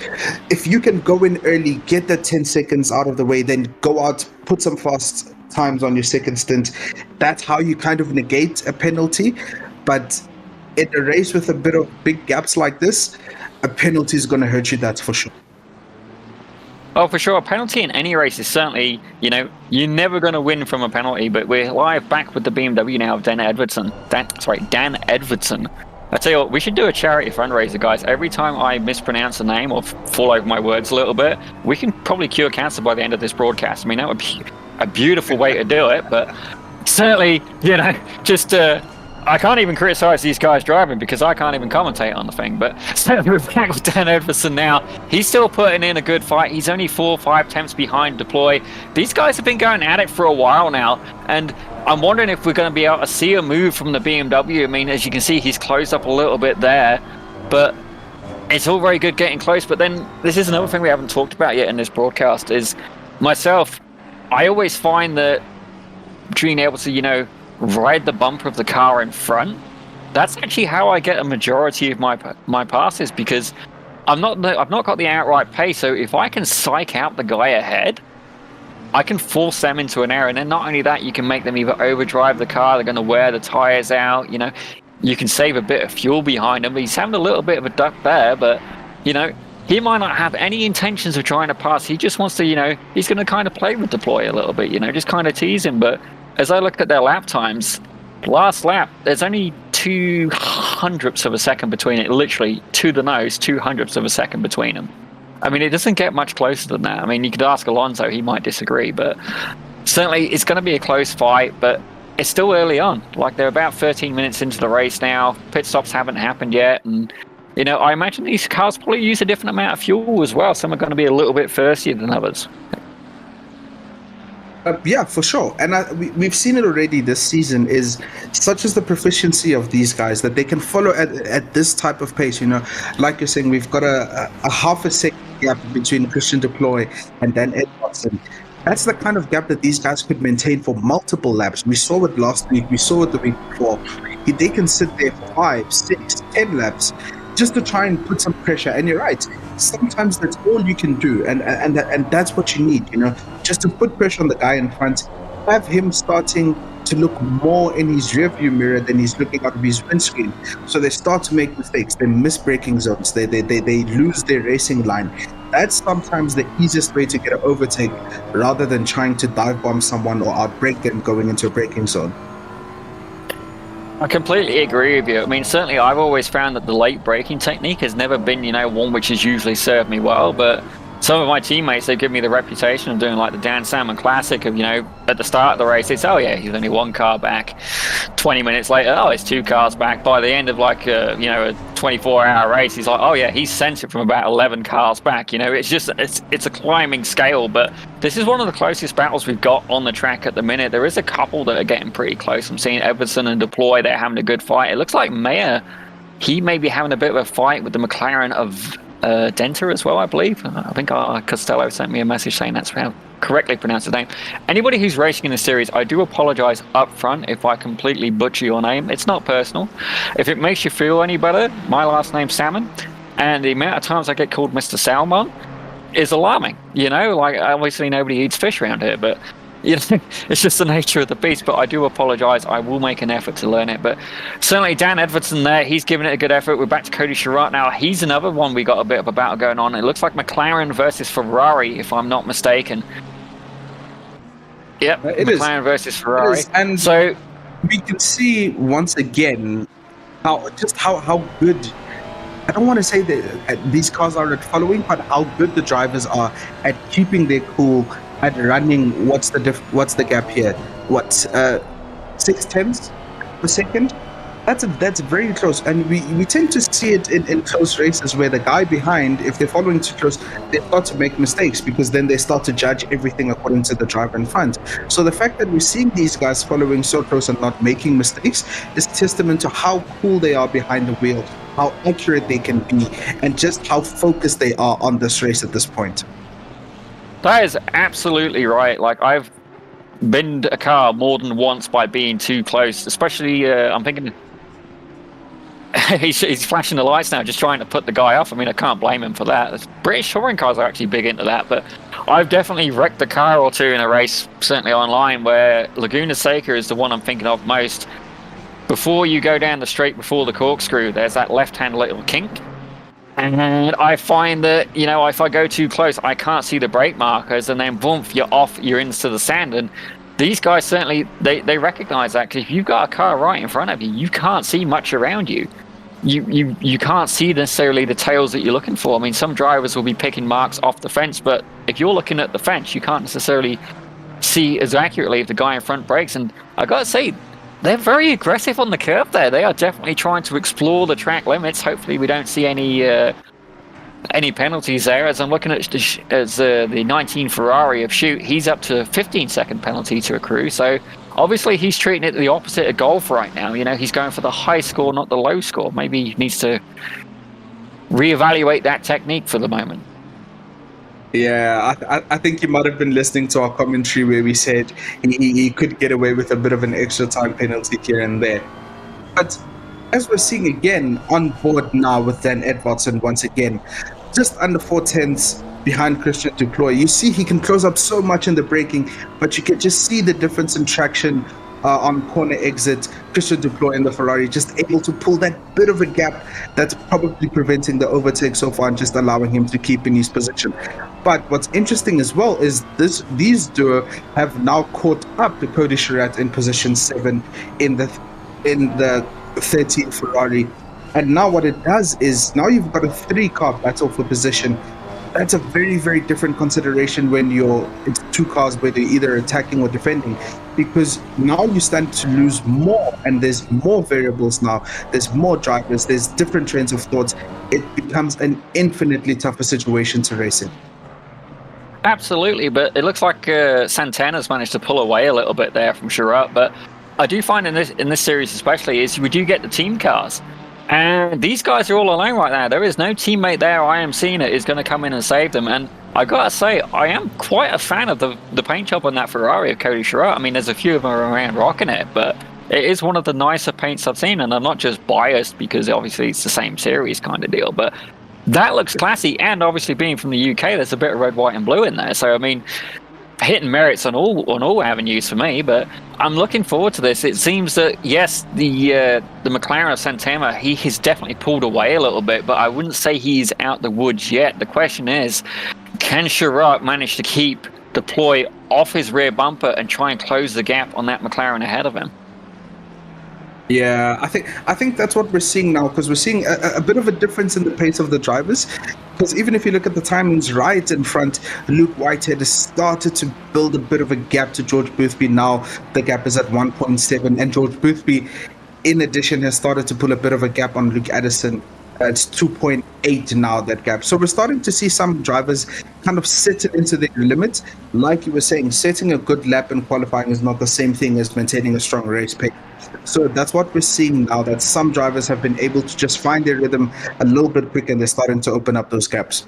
if you can go in early, get the 10 seconds out of the way, then go out, put some fast times on your second stint, that's how you kind of negate a penalty. But in a race with a bit of big gaps like this, a penalty is going to hurt you, that's for sure. Oh, for sure. A penalty in any race is certainly, you know, you're never going to win from a penalty, but we're live back with the BMW now of Dan Edwardson. Dan Edwardson. I tell you what, we should do a charity fundraiser, guys. Every time I mispronounce a name or fall over my words a little bit, we can probably cure cancer by the end of this broadcast. I mean, that would be a beautiful way to do it, but certainly, you know, just... I can't even criticize these guys driving because I can't even commentate on the thing. But we're back with Dan Edwardson now. He's still putting in a good fight. He's only 4 or 5 attempts behind deploy. These guys have been going at it for a while now. And I'm wondering if we're going to be able to see a move from the BMW. I mean, as you can see, he's closed up a little bit there. But it's all very good getting close. But then this is another thing we haven't talked about yet in this broadcast is myself, I always find that being able to, ride the bumper of the car in front, that's actually how I get a majority of my passes, because I've not got the outright pace. So if I can psych out the guy ahead, I can force them into an error. And then not only that, you can make them either overdrive the car, they're going to wear the tires out, you can save a bit of fuel behind him. He's having a little bit of a duck there, but he might not have any intentions of trying to pass. He just wants to, he's going to kind of play with deploy a little bit, just kind of tease him. But as I look at their lap times, last lap, there's only 200ths of a second between it. Literally, to the nose, 200ths of a second between them. I mean, it doesn't get much closer than that. I mean, you could ask Alonso, he might disagree, but certainly it's going to be a close fight, but it's still early on. Like, they're about 13 minutes into the race now. Pit stops haven't happened yet, and I imagine these cars probably use a different amount of fuel as well. Some are going to be a little bit thirstier than others. Yeah, for sure. And we've seen it already this season, is such as the proficiency of these guys that they can follow at this type of pace. Like you're saying, we've got a half a second gap between Christian Deploy and Dan Edmondson. That's the kind of gap that these guys could maintain for multiple laps. We saw it last week. We saw it the week before. They can sit there for 5, 6, 10 laps just to try and put some pressure. And you're right. Sometimes that's all you can do, and that's what you need. Just to put pressure on the guy in front, have him starting to look more in his rearview mirror than he's looking out of his windscreen. So they start to make mistakes. They miss braking zones. They lose their racing line. That's sometimes the easiest way to get an overtake, rather than trying to dive bomb someone or outbrake them going into a braking zone. I completely agree with you. I mean, certainly I've always found that the late braking technique has never been, one which has usually served me well, but some of my teammates, they give me the reputation of doing like the Dan Salmon Classic of, at the start of the race, it's, oh yeah, he's only one car back. 20 minutes later, oh, it's 2 cars back. By the end of like, a 24-hour race, he's like, oh yeah, he's sent it from about 11 cars back. It's just, it's a climbing scale, but this is one of the closest battles we've got on the track at the minute. There is a couple that are getting pretty close. I'm seeing Everson and Deploy, they're having a good fight. It looks like Mayer, he may be having a bit of a fight with the McLaren of Denter as well, I believe. I think Costello sent me a message saying that's how correctly pronounced his name. Anybody who's racing in the series, I do apologize up front if I completely butcher your name. It's not personal. If it makes you feel any better, my last name's Salmon, and the amount of times I get called Mr. Salmon is alarming. Like, obviously nobody eats fish around here, but it's just the nature of the beast. But I do apologize. I will make an effort to learn it. But certainly Dan Edvardson there, he's given it a good effort. We're back to Cody Sherratt now. He's another one we got a bit of a battle going on. It looks like McLaren versus Ferrari, if I'm not mistaken. Yep, McLaren versus Ferrari. And so we can see once again how good, I don't want to say that these cars are at following, but how good the drivers are at keeping their cool, at running. What's the gap here? 6/10 per second? That's very close, and we tend to see it in close races where the guy behind, if they're following too close, they start to make mistakes, because then they start to judge everything according to the driver in front. So the fact that we're seeing these guys following so close and not making mistakes is testament to how cool they are behind the wheel, how accurate they can be, and just how focused they are on this race at this point. That is absolutely right. Like, I've binned a car more than once by being too close, especially I'm thinking he's flashing the lights now, just trying to put the guy off. I mean, I can't blame him for that. British touring cars are actually big into that, but I've definitely wrecked a car or two in a race, certainly online, where Laguna Seca is the one I'm thinking of most. Before you go down the straight before the corkscrew, there's that left-hand little kink. And I find that, if I go too close, I can't see the brake markers, and then boom, you're off, you're into the sand. And these guys certainly, they recognize that, because if you've got a car right in front of you, you can't see much around you. You can't see necessarily the tails that you're looking for. I mean, some drivers will be picking marks off the fence, but if you're looking at the fence, you can't necessarily see as accurately if the guy in front brakes. And I gotta say, they're very aggressive on the curve there. They are definitely trying to explore the track limits. Hopefully we don't see any penalties there. As I'm looking at the 19 Ferrari of Shoot, he's up to 15-second penalty to accrue. So obviously he's treating it the opposite of golf right now. He's going for the high score, not the low score. Maybe he needs to reevaluate that technique for the moment. Yeah, I think you might have been listening to our commentary where we said he could get away with a bit of an extra time penalty here and there. But as we're seeing again on board now with Dan Edvardson once again, just under 4 tenths behind Christian Duploy. You see he can close up so much in the braking, but you can just see the difference in traction on corner exit. Christian Duploy in the Ferrari just able to pull that bit of a gap that's probably preventing the overtake so far and just allowing him to keep in his position. But what's interesting as well is these duo have now caught up to Cody Surratt in position 7 in the 13th Ferrari. And now what it does is now you've got a 3-car battle for position. That's a very, very different consideration when it's 2 cars where they're either attacking or defending, because now you stand to lose more and there's more variables now. There's more drivers, there's different trains of thoughts. It becomes an infinitely tougher situation to race in. Absolutely, but it looks like Santana's managed to pull away a little bit there from Surratt. But I do find in this series especially is we do get the team cars. And these guys are all alone right now. There is no teammate there. I am seeing it is going to come in and save them. And I gotta say, I am quite a fan of the paint job on that Ferrari of Cody Surratt. I mean, there's a few of them around rocking it, but it is one of the nicer paints I've seen. And I'm not just biased because obviously it's the same series kind of deal, but that looks classy. And obviously being from the UK, there's a bit of red, white, and blue in there. So I mean, hitting merits on all avenues for me, but I'm looking forward to this. It seems that yes, the McLaren of Santana, he has definitely pulled away a little bit, but I wouldn't say he's out the woods yet. The question is, can Surratt manage to keep Duploy off his rear bumper and try and close the gap on that McLaren ahead of him? Yeah, I think that's what we're seeing now, because we're seeing a bit of a difference in the pace of the drivers. Because even if you look at the timings right in front, Luke Whitehead has started to build a bit of a gap to George Boothby. Now the gap is at 1.7, and George Boothby, in addition, has started to pull a bit of a gap on Luke Addison. It's 2.8 now, that gap. So we're starting to see some drivers kind of set it into their limits. Like you were saying, setting a good lap in qualifying is not the same thing as maintaining a strong race pace. So that's what we're seeing now, that some drivers have been able to just find their rhythm a little bit quicker, and they're starting to open up those gaps.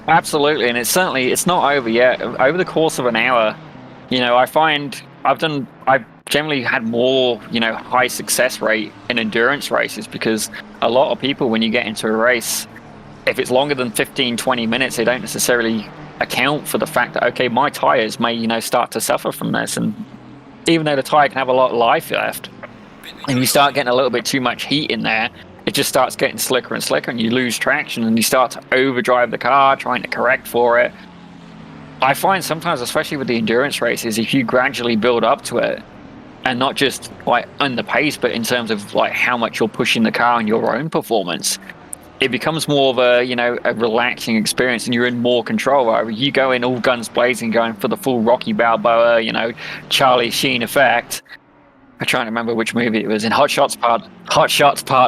Absolutely, and it's not over yet. Over the course of an hour, I find I've generally had more, high success rate in endurance races, because a lot of people, when you get into a race, if it's longer than 15, 20 minutes, they don't necessarily account for the fact that, okay, my tires may, start to suffer from this. And even though the tire can have a lot of life left, and you start getting a little bit too much heat in there, it just starts getting slicker and slicker, and you lose traction, and you start to overdrive the car, trying to correct for it. I find sometimes, especially with the endurance races, if you gradually build up to it, and not just like on the pace, but in terms of like how much you're pushing the car and your own performance, it becomes more of a a relaxing experience, and you're in more control. Right? You go in all guns blazing, going for the full Rocky Balboa, Charlie Sheen effect. I'm trying to remember which movie it was in. Hot Shots Part.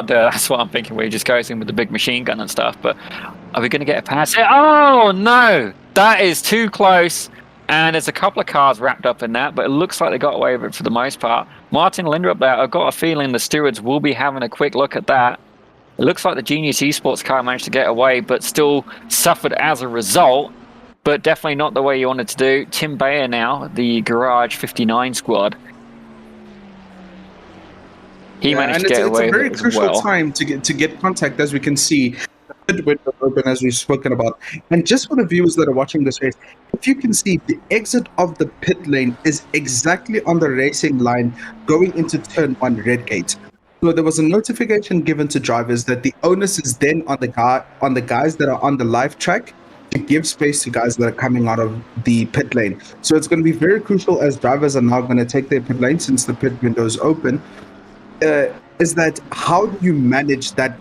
That's what I'm thinking. Where he just goes in with the big machine gun and stuff. But are we going to get a pass? Oh no, that is too close. And there's a couple of cars wrapped up in that, but it looks like they got away with it for the most part. Martin Lindrup there, I've got a feeling the stewards will be having a quick look at that. It looks like the Genius Esports car managed to get away, but still suffered as a result, but definitely not the way you wanted to do. Tim Bayer now, the Garage 59 squad. He managed to get away with it as well. It's a very crucial time to get contact, as we can see. The window open, as we've spoken about. And just for the viewers that are watching this race, if you can see, the exit of the pit lane is exactly on the racing line going into turn 1 red gate. So there was a notification given to drivers that the onus is then on the guys that are on the live track to give space to guys that are coming out of the pit lane. So it's going to be very crucial, as drivers are now going to take their pit lane since the pit window is open, is that how do you manage that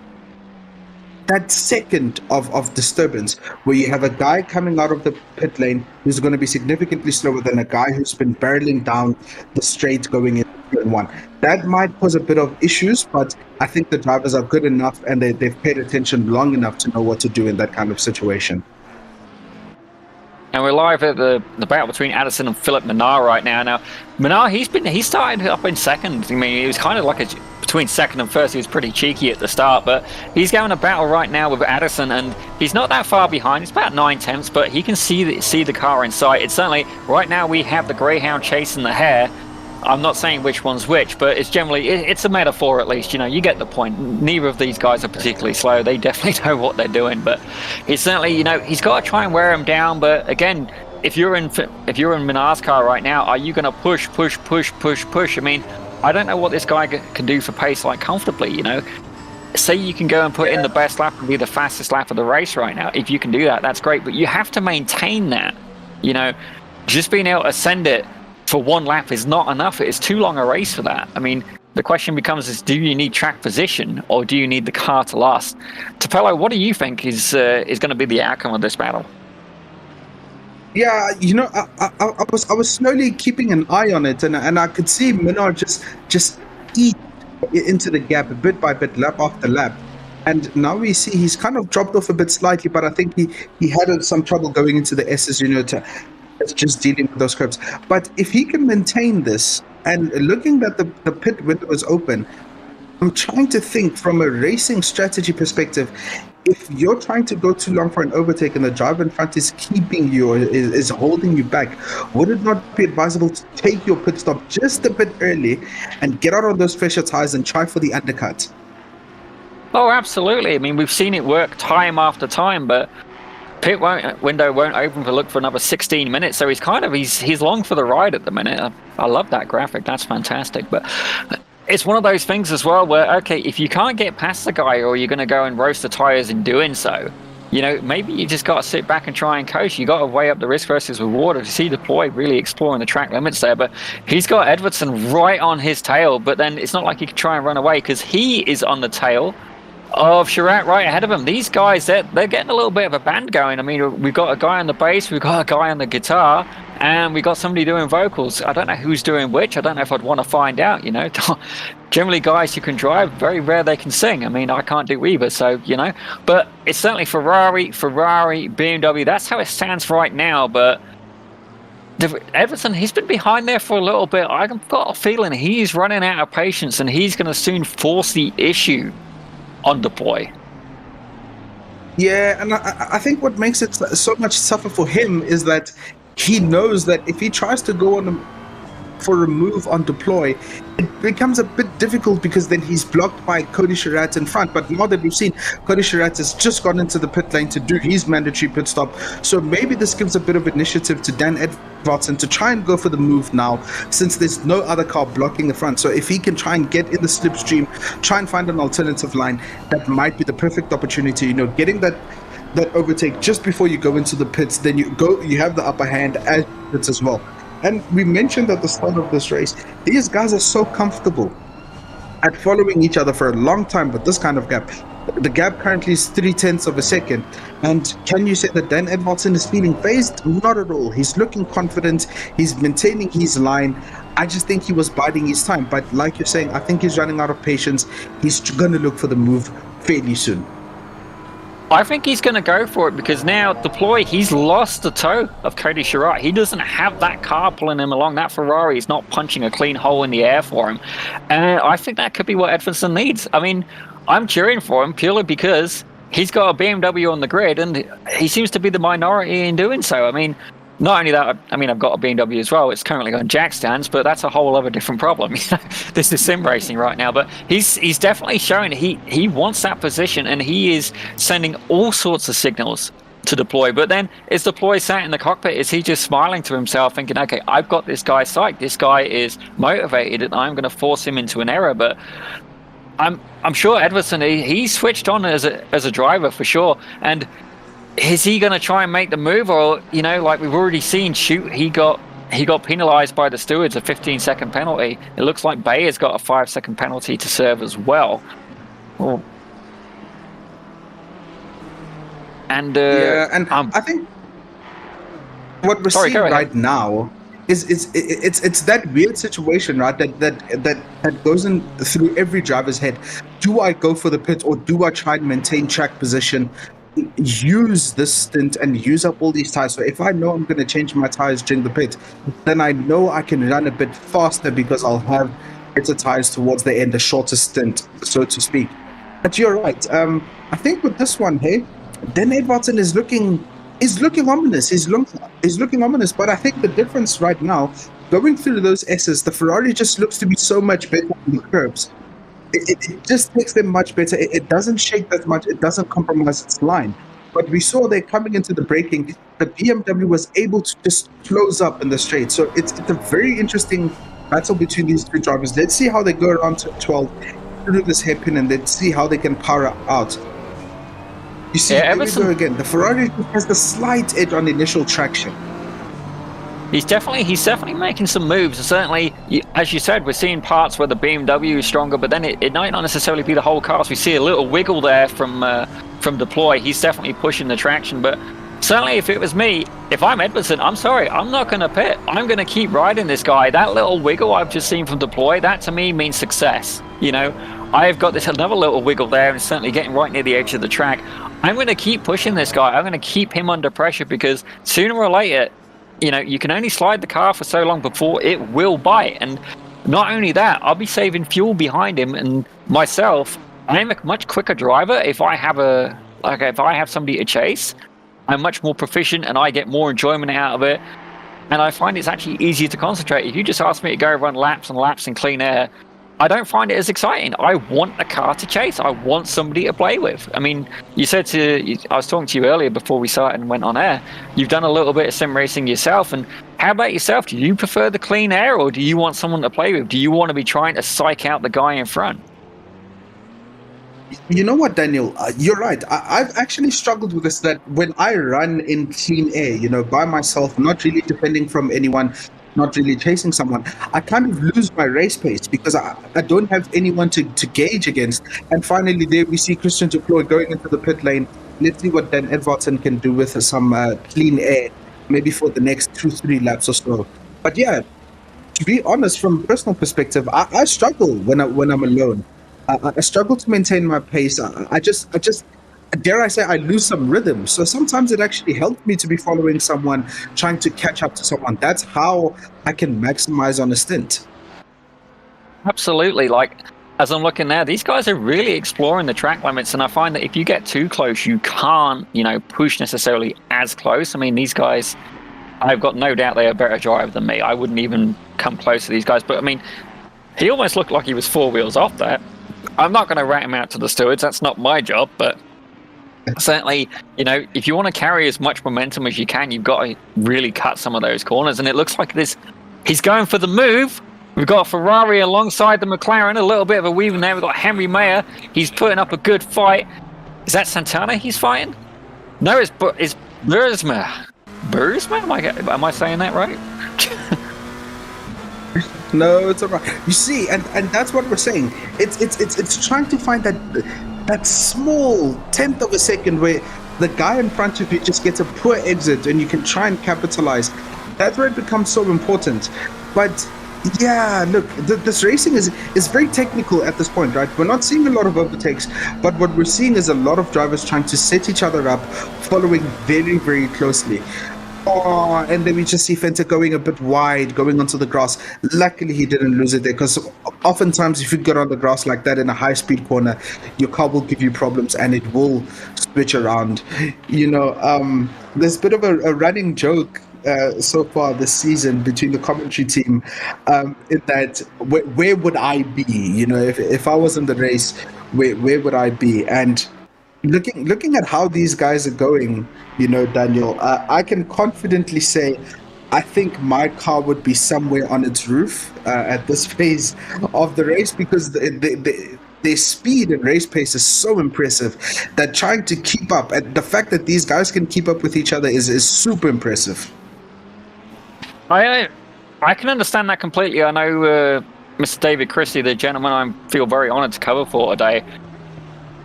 second of disturbance, where you have a guy coming out of the pit lane who's going to be significantly slower than a guy who's been barreling down the straight going into turn 1. That might cause a bit of issues, but I think the drivers are good enough, and they've paid attention long enough to know what to do in that kind of situation. And we're live at the battle between Addison and Philip Minnaar right now. Now, Minnaar, he started up in second. I mean, it was kind of like a between second and first, he was pretty cheeky at the start, but he's going a battle right now with Addison, and he's not that far behind. It's about 9/10, but he can see the car in sight. It's certainly, right now we have the Greyhound chasing the hare. I'm not saying which one's which, but it's generally, it's a metaphor at least, you get the point. Neither of these guys are particularly slow. They definitely know what they're doing, but he's certainly, he's got to try and wear him down. But again, if you're in Minar's car right now, are you going to push? I mean, I don't know what this guy can do for pace comfortably, Say you can go and put in the best lap and be the fastest lap of the race right now. If you can do that, that's great, but you have to maintain that. Just being able to send it for one lap is not enough. It's too long a race for that. I mean, the question becomes do you need track position or do you need the car to last? Topello, what do you think is going to be the outcome of this battle? Yeah, I was slowly keeping an eye on it, and I could see Minar just eat into the gap bit by bit, lap after lap. And now we see he's kind of dropped off a bit slightly, but I think he had some trouble going into the S's, just dealing with those curves. But if he can maintain this, and looking at the pit window is open, I'm trying to think from a racing strategy perspective. If you're trying to go too long for an overtake and the driver in front is keeping you or is holding you back, would it not be advisable to take your pit stop just a bit early and get out on those fresher tires and try for the undercut? Oh, absolutely. I mean, we've seen it work time after time, but pit window won't open for another 16 minutes, so he's long for the ride at the minute. I love that graphic. That's fantastic. But it's one of those things as well where, okay, if you can't get past the guy or you're going to go and roast the tires in doing so, maybe you just got to sit back and try and coast. You got to weigh up the risk versus reward. You see Deploy really exploring the track limits there, but he's got Edvardsen right on his tail, but then it's not like he can try and run away because he is on the tail of Chirac right ahead of him. These guys, they're getting a little bit of a band going. I mean, we've got a guy on the bass, we've got a guy on the guitar, and we got somebody doing vocals. I don't know who's doing which. I don't know if I'd want to find out, Generally, guys who can drive, very rare they can sing. I mean, I can't do either, so, But it's certainly Ferrari, BMW. That's how it stands right now, but Edvardsen, he's been behind there for a little bit. I've got a feeling he's running out of patience, and he's going to soon force the issue on Deploy. Yeah, and I think what makes it so much tougher for him is that he knows that if he tries to go on for a move on Deploy, it becomes a bit difficult because then he's blocked by Cody Chirac in front. But now that we've seen Cody Chirac has just gone into the pit lane to do his mandatory pit stop, so maybe this gives a bit of initiative to Dan Edvardsen to try and go for the move now, since there's no other car blocking the front. So if he can try and get in the slipstream, try and find an alternative line, that might be the perfect opportunity. Getting that overtake just before you go into the pits, then you have the upper hand as pits as well. And we mentioned at the start of this race, these guys are so comfortable at following each other for a long time with this kind of gap. The gap currently is 0.3 of a second. And can you say that Dan Edvardsen is feeling phased? Not at all. He's looking confident. He's maintaining his line. I just think he was biding his time. But like you're saying, I think he's running out of patience. He's going to look for the move fairly soon. I think he's going to go for it because now Deploy, he's lost the toe of Cody Chirac. He doesn't have that car pulling him along. That Ferrari is not punching a clean hole in the air for him. And I think that could be what Edvardsen needs. I mean, I'm cheering for him purely because he's got a BMW on the grid and he seems to be the minority in doing so. I mean, not only that, I mean, I've got a BMW as well. It's currently on jack stands, but that's a whole other different problem. This is sim racing right now, but he's definitely showing he wants that position and he is sending all sorts of signals to Deploy. But then is Deploy sat in the cockpit? Is he just smiling to himself thinking, okay, I've got this guy psyched. This guy is motivated and I'm going to force him into an error. But I'm sure Edvardsen, he's switched on as a driver for sure. And is he going to try and make the move, or like we've already seen, he got penalised by the stewards, a 15-second penalty. It looks like Bayer's got a 5-second penalty to serve as well. Oh. And I think what we're seeing right now is it's that weird situation, right? That goes in through every driver's head. Do I go for the pit or do I try and maintain track position? Use this stint and use up all these tires. So if I know I'm going to change my tires during the pit, then I know I can run a bit faster because I'll have better tires towards the end, a shorter stint, so to speak. But you're right. I think with this one, hey, Dan Edvardsson is looking ominous. He's looking ominous. But I think the difference right now, going through those S's, the Ferrari just looks to be so much better on the curbs. It just makes them much better. It doesn't shake that much. It doesn't compromise its line. But we saw they're coming into the braking. The BMW was able to just close up in the straight. So it's a very interesting battle between these two drivers. Let's see how they go around to 12 through this hairpin, and let's see how they can power out. You see, here we go again. The Ferrari has the slight edge on initial traction. He's definitely making some moves. Certainly, as you said, we're seeing parts where the BMW is stronger, but then it might not necessarily be the whole car. So we see a little wiggle there from deploy. He's definitely pushing the traction, but certainly if it was me, if I'm Edvardsson, I'm sorry, I'm not going to pit. I'm going to keep riding this guy. That little wiggle I've just seen from deploy, that to me means success. You know, I've got this another little wiggle there, and it's certainly getting right near the edge of the track. I'm going to keep pushing this guy. I'm going to keep him under pressure, because sooner or later, you know, you can only slide the car for so long before it will bite. And not only that, I'll be saving fuel behind him and myself. I'm a much quicker driver if I have somebody to chase. I'm much more proficient and I get more enjoyment out of it. And I find it's actually easier to concentrate. If you just ask me to go run laps and laps in clean air, I don't find it as exciting. I want a car to chase. I want somebody to play with. I mean, I was talking to you earlier before we started and went on air. You've done a little bit of sim racing yourself. And how about yourself? Do you prefer the clean air, or do you want someone to play with? Do you want to be trying to psych out the guy in front? You know what, Daniel? You're right. I've actually struggled with this, that when I run in clean air, you know, by myself, not really depending from anyone, not really chasing someone, I kind of lose my race pace because I don't have anyone to gauge against. And finally, there we see Christian Deploy going into the pit lane. Let's see what Dan Edvardsson can do with some clean air, maybe for the next 2-3 laps or so. But yeah, to be honest, from a personal perspective, I struggle when I'm alone. I struggle to maintain my pace. I just, dare I say, I lose some rhythm. So sometimes it actually helped me to be following someone, trying to catch up to someone. That's how I can maximize on a stint. Absolutely. Like, as I'm looking now, these guys are really exploring the track limits. And I find that if you get too close, you can't, you know, push necessarily as close. I mean, these guys, I've got no doubt they are better driver than me. I wouldn't even come close to these guys. But I mean, he almost looked like he was 4 wheels off there. I'm not going to rat him out to the stewards. That's not my job. But certainly, you know, if you want to carry as much momentum as you can, you've got to really cut some of those corners. And it looks like he's going for the move. We've got Ferrari alongside the McLaren, a little bit of a weaving there. We've got Henry Mayer. He's putting up a good fight. Is that Santana he's fighting? No, it's Bursma. Bursma? Am I saying that right? No, it's all right. You see, and that's what we're saying. It's trying to find that small tenth of a second where the guy in front of you just gets a poor exit and you can try and capitalize. That's where it becomes so important. But yeah, look, this racing is very technical at this point, right? We're not seeing a lot of overtakes, but what we're seeing is a lot of drivers trying to set each other up, following very, very closely. Oh, and then we just see Fenter going a bit wide, going onto the grass. Luckily, he didn't lose it there, because oftentimes if you get on the grass like that in a high-speed corner, your car will give you problems and it will switch around. You know, there's a bit of a running joke so far this season between the commentary team, in that where would I be? You know, if I was in the race, where would I be? And looking at how these guys are going, you know, Daniel, I can confidently say I think my car would be somewhere on its roof at this phase of the race, because their speed and race pace is so impressive that trying to keep up, and the fact that these guys can keep up with each other is super impressive. I can understand that completely. I know Mr. David Christie, the gentleman I feel very honoured to cover for today.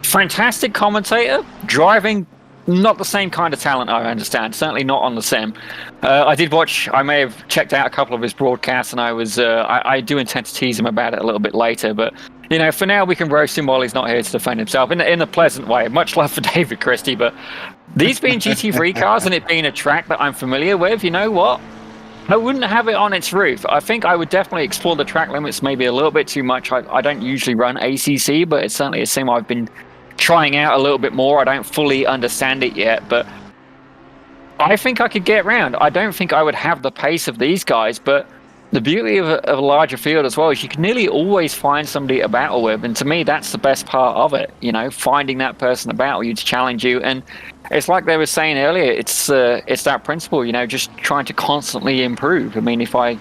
Fantastic commentator, driving not the same kind of talent, I understand. Certainly not on the sim. I may have checked out a couple of his broadcasts, and I do intend to tease him about it a little bit later. But, you know, for now we can roast him while he's not here to defend himself in a pleasant way. Much love for David Christie, but these being GT3 cars and it being a track that I'm familiar with, you know what? I wouldn't have it on its roof. I think I would definitely explore the track limits maybe a little bit too much. I don't usually run ACC, but it's certainly a sim I've been trying out a little bit more. I don't fully understand it yet, but I think I could get around. I don't think I would have the pace of these guys, but the beauty of a larger field as well is you can nearly always find somebody to battle with, and to me that's the best part of it, finding that person to battle you, to challenge you. And it's like they were saying earlier, it's that principle, just trying to constantly improve. I mean, if I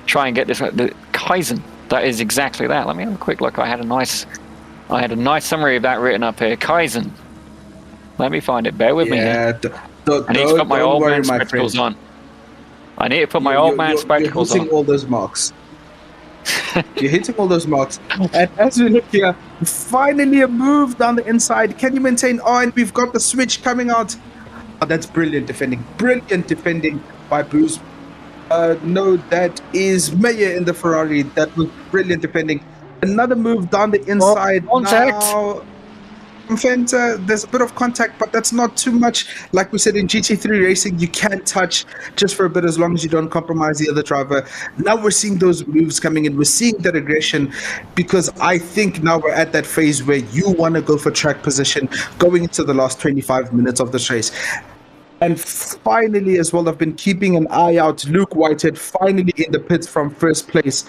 try and get this, the Kaizen, that is exactly that. Let me have a quick look. I had a nice summary of that written up here. Kaizen. Let me find it. Bear with me here. I need to put my old man spectacles on. I need to put my old man spectacles on. You're hitting all those marks. You're hitting all those marks. And as we look here, finally a move down the inside. Can you maintain? Oh, and we've got the switch coming out. Oh, that's brilliant defending. Brilliant defending by Bruce. No, that is Meyer in the Ferrari. That was brilliant defending. Another move down the inside. Now, Fenta, there's a bit of contact, but that's not too much. Like we said in GT3 racing, you can touch just for a bit as long as you don't compromise the other driver. Now we're seeing those moves coming in. We're seeing that aggression, because I think now we're at that phase where you want to go for track position going into the last 25 minutes of this race. And finally as well, I've been keeping an eye out. Luke Whitehead finally in the pits from first place.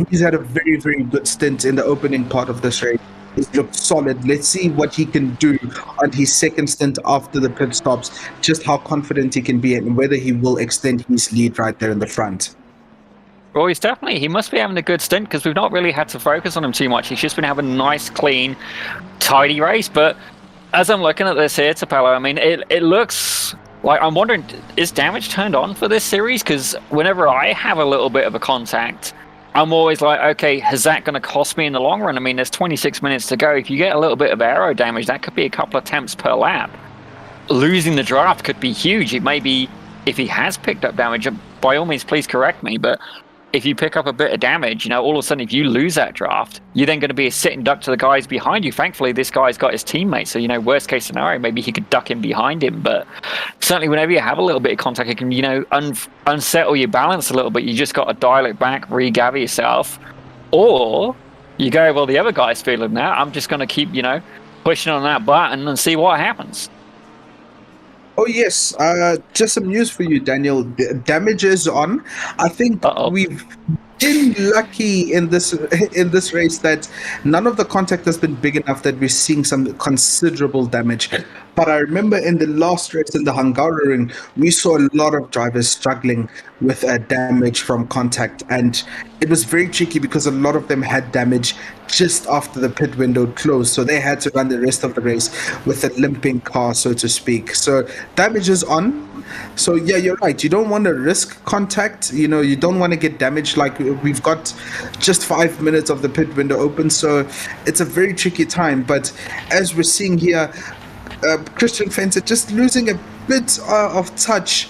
He's had a very, very good stint in the opening part of this race. He's looked solid. Let's see what he can do on his second stint after the pit stops, just how confident he can be and whether he will extend his lead right there in the front. Well, he must be having a good stint, because we've not really had to focus on him too much. He's just been having a nice, clean, tidy race. But as I'm looking at this here, Tapello, I mean, it looks like, I'm wondering, is damage turned on for this series? Because whenever I have a little bit of a contact, I'm always like, okay, is that going to cost me in the long run? I mean, there's 26 minutes to go. If you get a little bit of aero damage, that could be a couple of attempts per lap. Losing the draft could be huge. It may be, if he has picked up damage, by all means, please correct me, but if you pick up a bit of damage, all of a sudden, if you lose that draft, you're then going to be a sitting duck to the guys behind you. Thankfully, this guy's got his teammates, so, worst case scenario, maybe he could duck in behind him. But certainly, whenever you have a little bit of contact, it can, unsettle your balance a little bit. You just got to dial it back, regather yourself. Or you go, well, the other guy's feeling that. I'm just going to keep, pushing on that button and see what happens. Oh yes, just some news for you, Daniel. The damage is on. I think we've been lucky in this race that none of the contact has been big enough that we're seeing some considerable damage. But I remember in the last race in the Hungaroring, we saw a lot of drivers struggling with damage from contact, and it was very tricky because a lot of them had damage just after the pit window closed, so they had to run the rest of the race with a limping car, so to speak. So damage is on. So yeah, you're right. You don't want to risk contact. You don't want to get damaged. Like, we've got just 5 minutes of the pit window open, so it's a very tricky time. But as we're seeing here, Christian Fenter just losing a bit of touch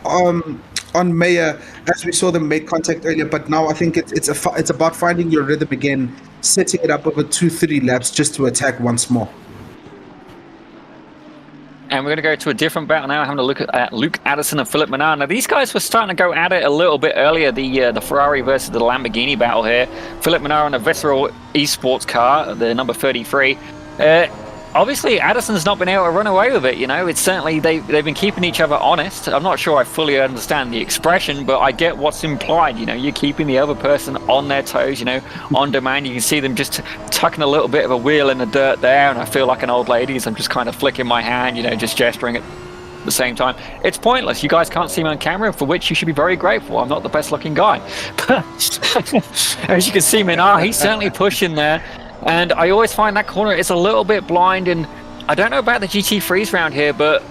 on Meyer, as we saw them make contact earlier. But now I think it's about finding your rhythm again, setting it up over 2-3 laps just to attack once more. And we're going to go to a different battle now, having a look at Luke Addison and Philip Menard. Now, these guys were starting to go at it a little bit earlier, the Ferrari versus the Lamborghini battle here. Philip Menard on a Genisus Esports car, the number 33. Obviously, Addison's not been able to run away with it, It's certainly, they've been keeping each other honest. I'm not sure I fully understand the expression, but I get what's implied, You're keeping the other person on their toes, on demand. You can see them just tucking a little bit of a wheel in the dirt there, and I feel like an old lady as I'm just kind of flicking my hand, just gesturing at the same time. It's pointless. You guys can't see me on camera, for which you should be very grateful. I'm not the best looking guy. But as you can see, Menard, he's certainly pushing there. And I always find that corner is a little bit blind, and I don't know about the GT3s round here, but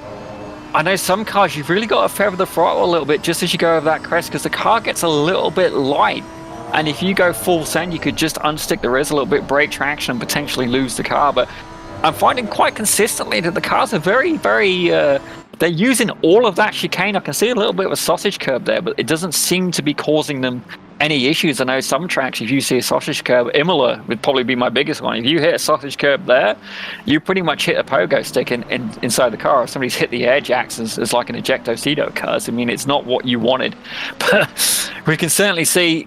I know some cars you've really got to feather the throttle a little bit just as you go over that crest, because the car gets a little bit light. And if you go full send, you could just unstick the rears a little bit, break traction, and potentially lose the car. But I'm finding quite consistently that the cars are very, very... they're using all of that chicane. I can see a little bit of a sausage curb there, but it doesn't seem to be causing them any issues. I know some tracks, if you see a sausage curb, Imola would probably be my biggest one. If you hit a sausage curb there, you pretty much hit a pogo stick inside the car. If somebody's hit the air jacks as like an ejecto-cedo cars, I mean, it's not what you wanted. But we can certainly see,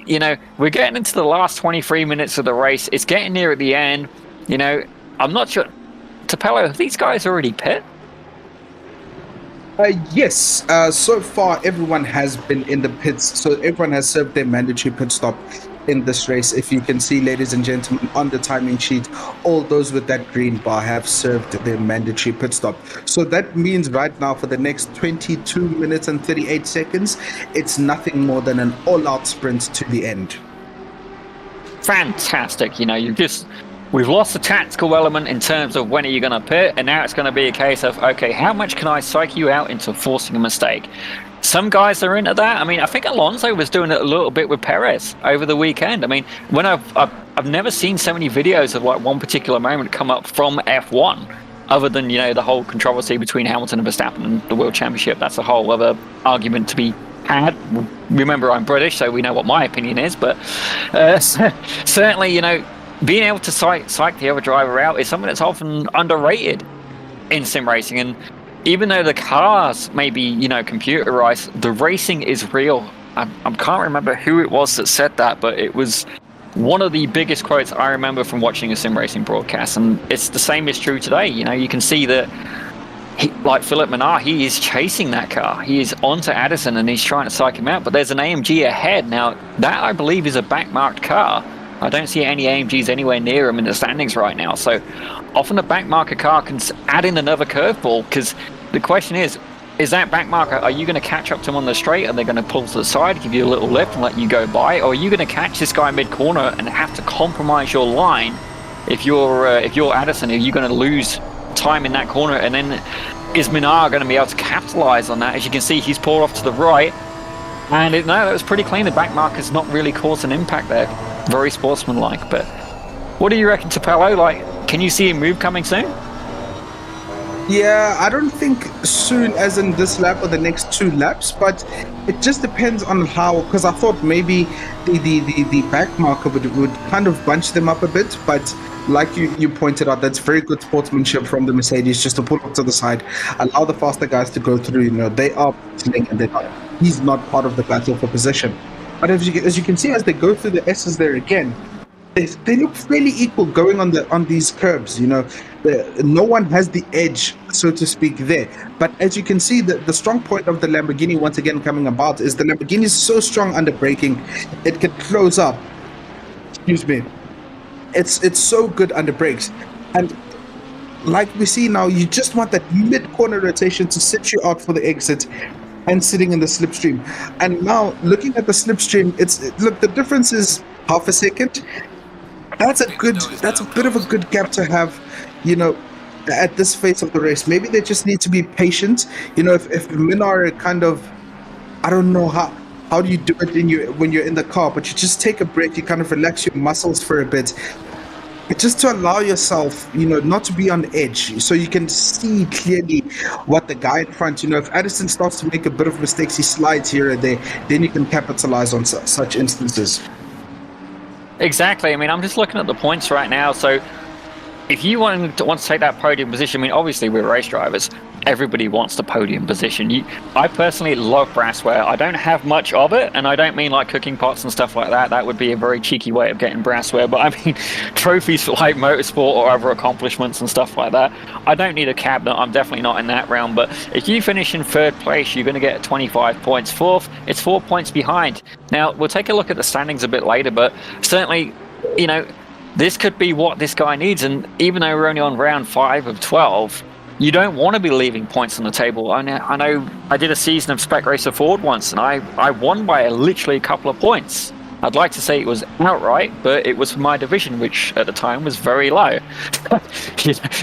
we're getting into the last 23 minutes of the race. It's getting near at the end. I'm not sure. Tapello, have these guys already pit? Yes, so far everyone has been in the pits, so everyone has served their mandatory pit stop in this race. If you can see, ladies and gentlemen, on the timing sheet, all those with that green bar have served their mandatory pit stop. So that means right now for the next 22 minutes and 38 seconds, it's nothing more than an all-out sprint to the end. Fantastic. We've lost the tactical element in terms of when are you going to pit, and now it's going to be a case of, okay, how much can I psych you out into forcing a mistake? Some guys are into that. I mean, I think Alonso was doing it a little bit with Perez over the weekend. I mean, when I've never seen so many videos of like one particular moment come up from F1, other than, the whole controversy between Hamilton and Verstappen and the World Championship. That's a whole other argument to be had. Remember, I'm British, so we know what my opinion is, but certainly, being able to psych the other driver out is something that's often underrated in sim racing. And even though the cars may be, computerized, the racing is real. I can't remember who it was that said that, but it was one of the biggest quotes I remember from watching a sim racing broadcast. And it's the same is true today. You can see that, like Philip Minard, he is chasing that car. He is onto Addison and he's trying to psych him out. But there's an AMG ahead. Now, that I believe is a backmarked car. I don't see any AMGs anywhere near him in the standings right now. So often a backmarker car can add in another curveball, because the question is that backmarker, are you going to catch up to him on the straight? Are they going to pull to the side, give you a little lift and let you go by? Or are you going to catch this guy mid-corner and have to compromise your line? If you're Addison, are you going to lose time in that corner? And then is Minard going to be able to capitalize on that? As you can see, he's pulled off to the right. And that was pretty clean. The backmarker's not really caused an impact there. Very sportsmanlike. But what do you reckon, Tapello? Like, can you see a move coming soon? Yeah, I don't think soon as in this lap or the next 2 laps, but it just depends on how, because I thought maybe the back marker would kind of bunch them up a bit, but like you pointed out, that's very good sportsmanship from the Mercedes, just to pull up to the side, allow the faster guys to go through. They are battling and he's not part of the battle for position. But as you can see, as they go through the S's there again, they look fairly equal going on these curbs. No one has the edge, so to speak, there. But as you can see, the strong point of the Lamborghini once again coming about is the Lamborghini is so strong under braking, it can close up. Excuse me. It's so good under brakes, and like we see now, you just want that mid-corner rotation to set you out for the exit and sitting in the slipstream. And now looking at the slipstream, look, the difference is half a second. That's a bit of a good gap to have, at this phase of the race. Maybe they just need to be patient. If Minard kind of, I don't know how do you do it when you're in the car, but you just take a break, you kind of relax your muscles for a bit, just to allow yourself, not to be on edge, so you can see clearly what the guy in front, if Addison starts to make a bit of mistakes, he slides here and there, then you can capitalize on such instances. Exactly. I mean, I'm just looking at the points right now. So if you want to take that podium position, I mean, obviously we're race drivers. Everybody wants the podium position. I personally love brassware. I don't have much of it, and I don't mean like cooking pots and stuff like that. That would be a very cheeky way of getting brassware. But I mean, trophies for like motorsport or other accomplishments and stuff like that. I don't need a cabinet. I'm definitely not in that realm. But if you finish in 3rd place, you're going to get 25 points. 4th, it's 4 points behind. Now, we'll take a look at the standings a bit later, but certainly, this could be what this guy needs. And even though we're only on round 5 of 12, you don't want to be leaving points on the table. I know I did a season of Spec Racer Ford once, and I won by literally a couple of points. I'd like to say it was outright, but it was for my division, which at the time was very low.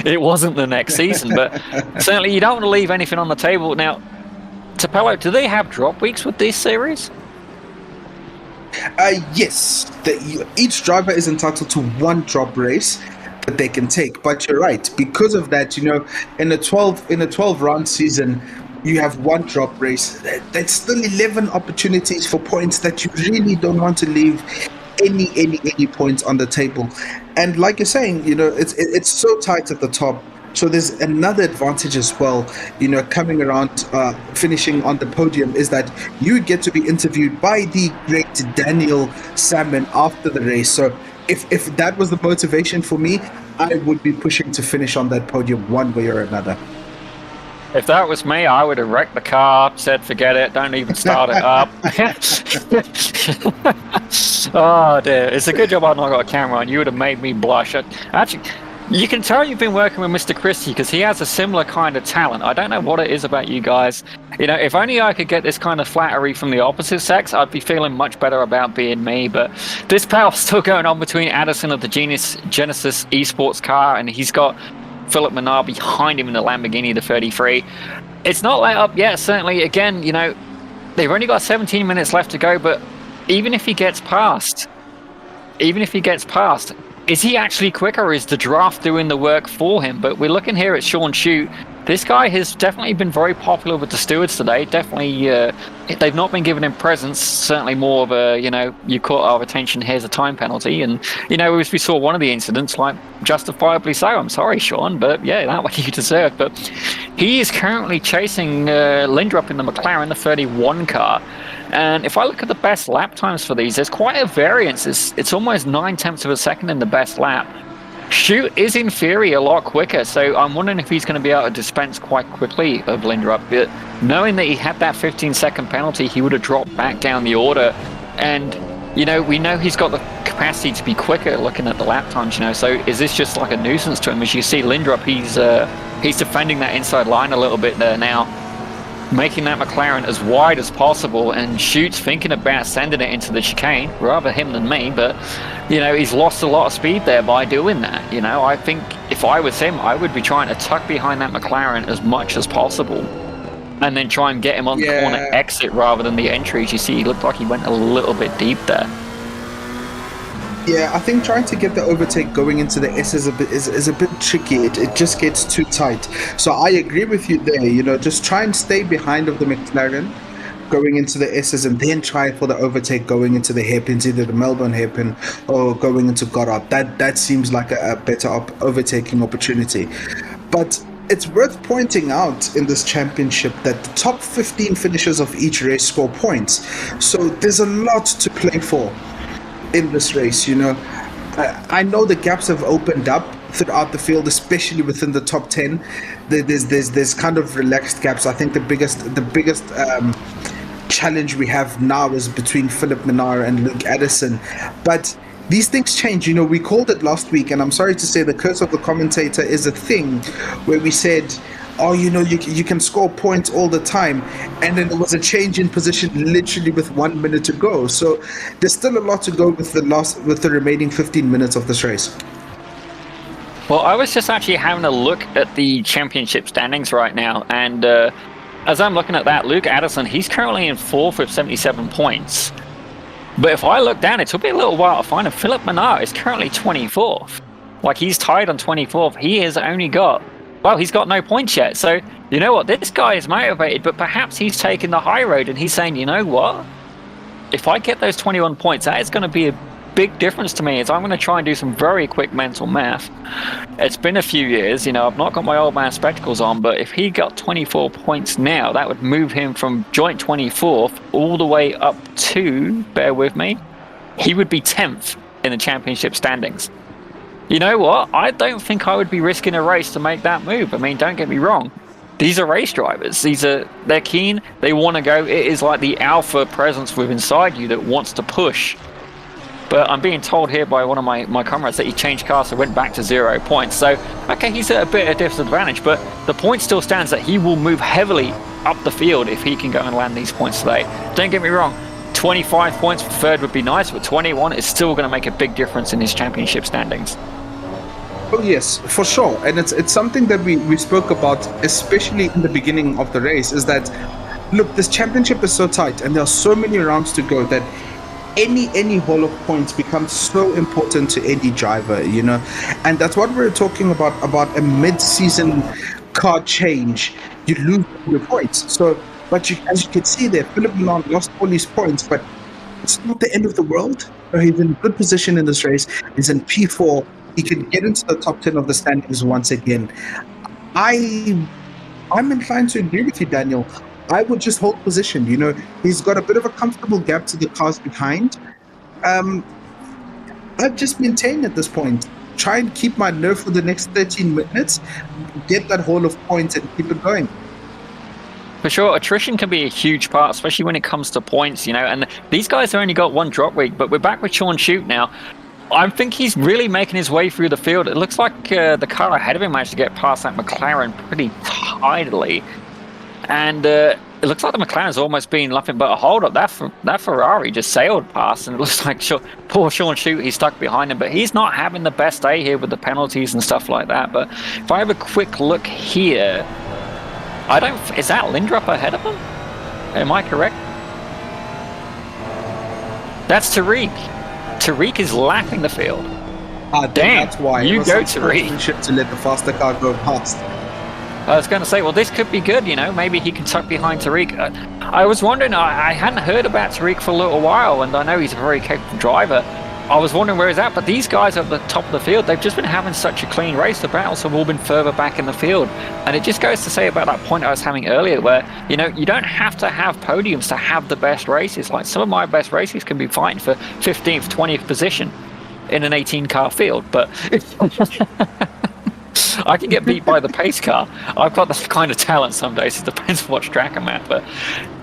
It wasn't the next season, but certainly you don't want to leave anything on the table. Now, Tapello, do they have drop weeks with this series? Yes. Each driver is entitled to 1 drop race that they can take, but you're right, because of that, in a 12 round season, you have one drop race. That's still 11 opportunities for points that you really don't want to leave any points on the table. And like you're saying, it's so tight at the top. So there's another advantage as well, coming around, finishing on the podium, is that you get to be interviewed by the great Daniel Salmon after the race. So if that was the motivation for me, I would be pushing to finish on that podium one way or another. If that was me, I would have wrecked the car, said forget it, don't even start it up. Oh dear, it's a good job I've not got a camera on. You would have made me blush. Actually, you can tell you've been working with Mr. Christie because he has a similar kind of talent. I don't know what it is about you guys. If only I could get this kind of flattery from the opposite sex, I'd be feeling much better about being me. But this battle's still going on between Addison of the Genesis Esports car, and he's got Philip Menard behind him in the Lamborghini, the 33. It's not let up yet, certainly. Again, they've only got 17 minutes left to go, but even if he gets past, is he actually quicker, or is the draft doing the work for him? But we're looking here at Sean Shute. This guy has definitely been very popular with the stewards today. Definitely, they've not been giving him presents. Certainly more of a, you caught our attention, here's a time penalty. And, as we saw one of the incidents, like, justifiably so. I'm sorry, Sean, but yeah, that what you deserved. But he is currently chasing Lindrup in the McLaren, the 31 car. And if I look at the best lap times for these, there's quite a variance. It's almost 9/10 of a second in the best lap. Shute is in theory a lot quicker, so I'm wondering if he's going to be able to dispense quite quickly of Lindrup. But knowing that he had that 15-second penalty, he would have dropped back down the order. And, we know he's got the capacity to be quicker looking at the lap times, so is this just like a nuisance to him? As you see, Lindrup, he's defending that inside line a little bit there now, making that McLaren as wide as possible, and Shute's thinking about sending it into the chicane, rather him than me, but he's lost a lot of speed there by doing that. I think if I was him, I would be trying to tuck behind that McLaren as much as possible and then try and get him on the corner exit rather than the entries. You see, he looked like he went a little bit deep there. Yeah, I think trying to get the overtake going into the S is a bit tricky. It just gets too tight. So I agree with you there. Just try and stay behind of the McLaren going into the S's, and then try for the overtake going into the hairpins, either the Melbourne hairpin or going into Goddard. That seems like a better overtaking opportunity. But it's worth pointing out in this championship that the top 15 finishers of each race score points. So there's a lot to play for in this race. I know the gaps have opened up throughout the field, especially within the top 10. There's kind of relaxed gaps. I think the biggest challenge we have now is between Philip Menard and Luke Addison. But these things change. We called it last week, and I'm sorry to say the curse of the commentator is a thing where we said, you can score points all the time, and then there was a change in position literally with 1 minute to go. So there's still a lot to go with the remaining 15 minutes of this race. Well, I was just actually having a look at the championship standings right now, and as I'm looking at that, Luke Addison, he's currently in 4th with 77 points. But if I look down, it took me a little while to find him. Philip Menard is currently 24th. Like, he's tied on 24th. He has only got... Well, he's got no points yet. So, you know what? This guy is motivated, but perhaps he's taking the high road and he's saying, you know what? If I get those 21 points, that is going to be a big difference to me. Is I'm going to try and do some very quick mental math. It's been a few years, I've not got my old man spectacles on, but if he got 24 points now, that would move him from joint 24th all the way up to, bear with me, he would be 10th in the championship standings. You know what? I don't think I would be risking a race to make that move. I mean, don't get me wrong. These are race drivers. They're keen. They want to go. It is like the alpha presence within inside you that wants to push. But I'm being told here by one of my comrades that he changed cars, so went back to 0 points. So, okay, he's at a bit of disadvantage, but the point still stands that he will move heavily up the field if he can go and land these points today. Don't get me wrong. 25 points for third would be nice, but 21 is still going to make a big difference in his championship standings. Oh yes, for sure. And it's something that we spoke about, especially in the beginning of the race, is that, look, this championship is so tight and there are so many rounds to go that any haul of points becomes so important to any driver, and that's what we're talking about a mid-season car change. you lose all your points. So, but as you can see there, Philip Milan lost all his points, but it's not the end of the world. So he's in good position in this race. He's in P4. He can get into the top 10 of the standings once again. I'm inclined to agree with you, Daniel. I would just hold position. He's got a bit of a comfortable gap to the cars behind. I'd just maintain at this point. Try and keep my nerve for the next 13 minutes, get that haul of points and keep it going. For sure, attrition can be a huge part, especially when it comes to points, and these guys have only got one drop week, but we're back with Sean Shute now. I think he's really making his way through the field. It looks like the car ahead of him managed to get past that McLaren pretty tidily. And it looks like the McLaren's almost been nothing but a hold-up. That Ferrari just sailed past, and it looks like poor Sean Shute, he's stuck behind him. But he's not having the best day here with the penalties and stuff like that. But if I have a quick look here, is that Lindrup ahead of him? Am I correct? That's Tariq. Tariq is lapping the field. Damn, that's why. You go, Tariq. To let the faster car go past. I was going to say, well, this could be good, maybe he can tuck behind Tariq. I was wondering, I hadn't heard about Tariq for a little while, and I know he's a very capable driver. I was wondering where he's at, but these guys at the top of the field, they've just been having such a clean race. The battles have all been further back in the field. And it just goes to say about that point I was having earlier where, you don't have to have podiums to have the best races. Like some of my best races can be fighting for 15th, 20th position in an 18-car field, but I can get beat by the pace car. I've got this kind of talent some days. It depends on what track I'm at. But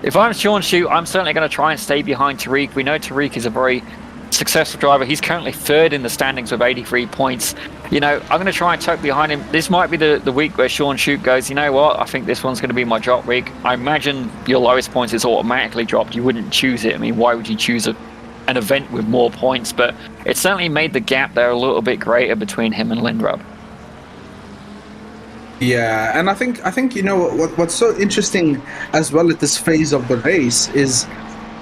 if I'm Sean Shute, I'm certainly going to try and stay behind Tariq. We know Tariq is a very successful driver. He's currently third in the standings with 83 points. I'm going to try and tuck behind him. This might be the week where Sean Shute goes, you know what, I think this one's going to be my drop week. I imagine your lowest points is automatically dropped. You wouldn't choose it. I mean, why would you choose an event with more points? But it certainly made the gap there a little bit greater between him and Lindrup. Yeah, and I think what's so interesting as well at this phase of the race is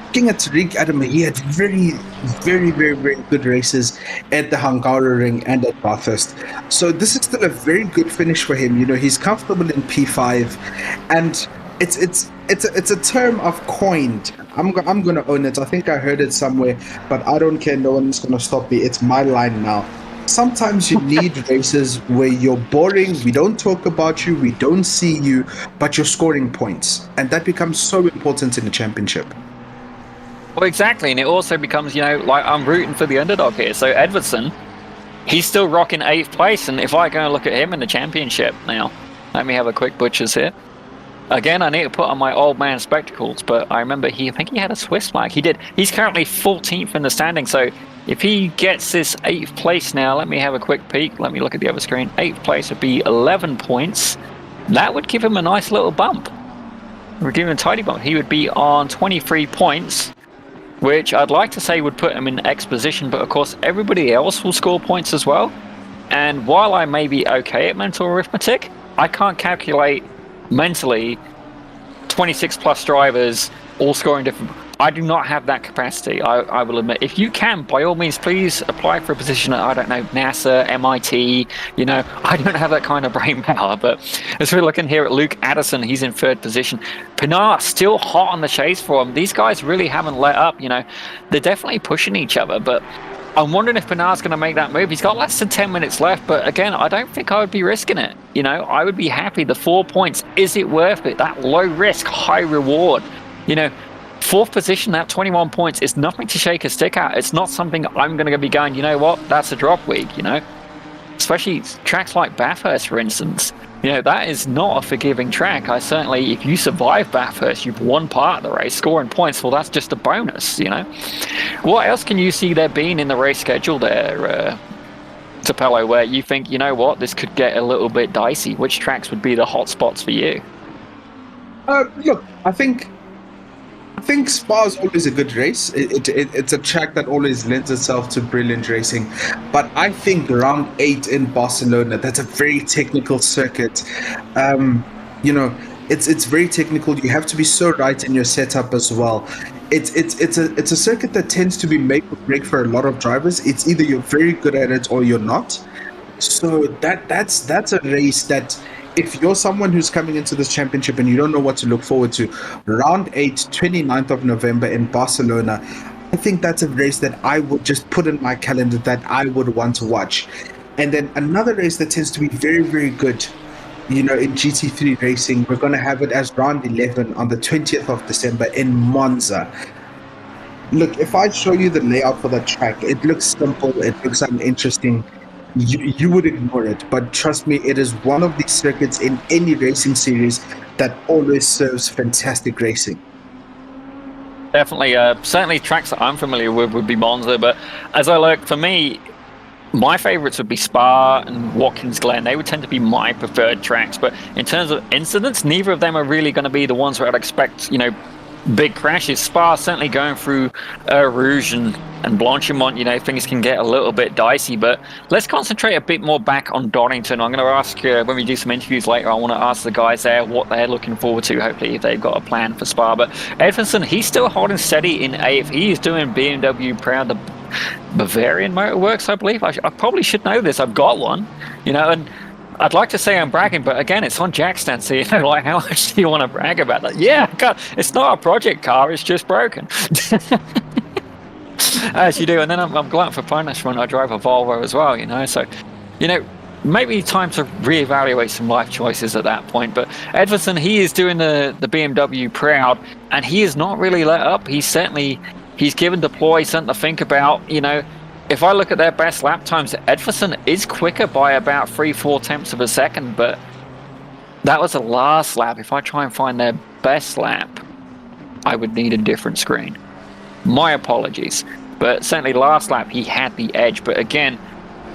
looking at Tariq Adam. He had very, very, very, very good races at the Hungaroring and at Bathurst. So this is still a very good finish for him. He's comfortable in P5, and it's a term I've coined. I'm gonna own it. I think I heard it somewhere, but I don't care. No one's gonna stop me. It's my line now. Sometimes you need races where you're boring, we don't talk about you, we don't see you, but you're scoring points. And that becomes so important in the championship. Well, exactly. And it also becomes, like I'm rooting for the underdog here. So Edvardsen, he's still rocking 8th place. And if I go and look at him in the championship now, let me have a quick butchers here. Again, I need to put on my old man spectacles, but I remember I think he had a Swiss flag. He did. He's currently 14th in the standing. So if he gets this 8th place now, let me have a quick peek. Let me look at the other screen. 8th place would be 11 points. That would give him a nice little bump. We're giving him a tidy bump. He would be on 23 points, which I'd like to say would put him in X position. But of course, everybody else will score points as well. And while I may be okay at mental arithmetic, I can't calculate mentally 26 plus drivers all scoring different. I do not have that capacity, I will admit. If you can, by all means, please apply for a position at, I don't know, NASA, MIT, I don't have that kind of brain power. But as we're looking here at Luke Addison, he's in 3rd position. Pinar still hot on the chase for him. These guys really haven't let up, They're definitely pushing each other, but I'm wondering if Pinar's going to make that move. He's got less than 10 minutes left, but again, I don't think I would be risking it. I would be happy. The 4 points, is it worth it? That low risk, high reward. 4th position at 21 points is nothing to shake a stick at. It's not something I'm going to be going, you know what, that's a drop week, Especially tracks like Bathurst, for instance. That is not a forgiving track. If you survive Bathurst, you've won part of the race, scoring points, well, that's just a bonus, What else can you see there being in the race schedule there, Tapello, where you think, you know what, this could get a little bit dicey? Which tracks would be the hot spots for you? Look, I think Spa is always a good race. It's a track that always lends itself to brilliant racing. But I think round 8 in Barcelona, that's a very technical circuit. It's very technical. You have to be so right in your setup as well. It's a circuit that tends to be make or break for a lot of drivers. It's either you're very good at it or you're not. So that's a race that if you're someone who's coming into this championship and you don't know what to look forward to, round 8, 29th of November in Barcelona, I think that's a race that I would just put in my calendar that I would want to watch. And then another race that tends to be very, very good, in GT3 racing, we're going to have it as round 11 on the 20th of December in Monza. Look, if I show you the layout for that track, it looks simple, it looks uninteresting. You would ignore it, but trust me, it is one of these circuits in any racing series that always serves fantastic racing. Definitely, certainly tracks that I'm familiar with would be Monza, but as I look, for me, my favourites would be Spa and Watkins Glen. They would tend to be my preferred tracks, but in terms of incidents, neither of them are really going to be the ones where I'd expect, big crashes. Spa certainly going through Rouge and Blanchimont, things can get a little bit dicey, but let's concentrate a bit more back on Donington. I'm going to ask, when we do some interviews later, I want to ask the guys there what they're looking forward to, hopefully, if they've got a plan for Spa. But Edvardsen, he's still holding steady in AF. He's doing BMW Proud, the Bavarian Motorworks, I believe. I probably should know this. I've got one, and I'd like to say I'm bragging, but again, it's on Jackstand, so like, how much do you want to brag about that? Yeah, God, it's not a project car; it's just broken. As you do, and then I'm glad for punishment. I drive a Volvo as well, So, maybe time to reevaluate some life choices at that point. But Edvardsen, he is doing the BMW Proud, and he is not really let up. He's given Deploy something to think about. If I look at their best lap times, Edvardsen is quicker by about 3-4 tenths of a second, but that was the last lap. If I try and find their best lap, I would need a different screen. My apologies. But certainly last lap, he had the edge. But again,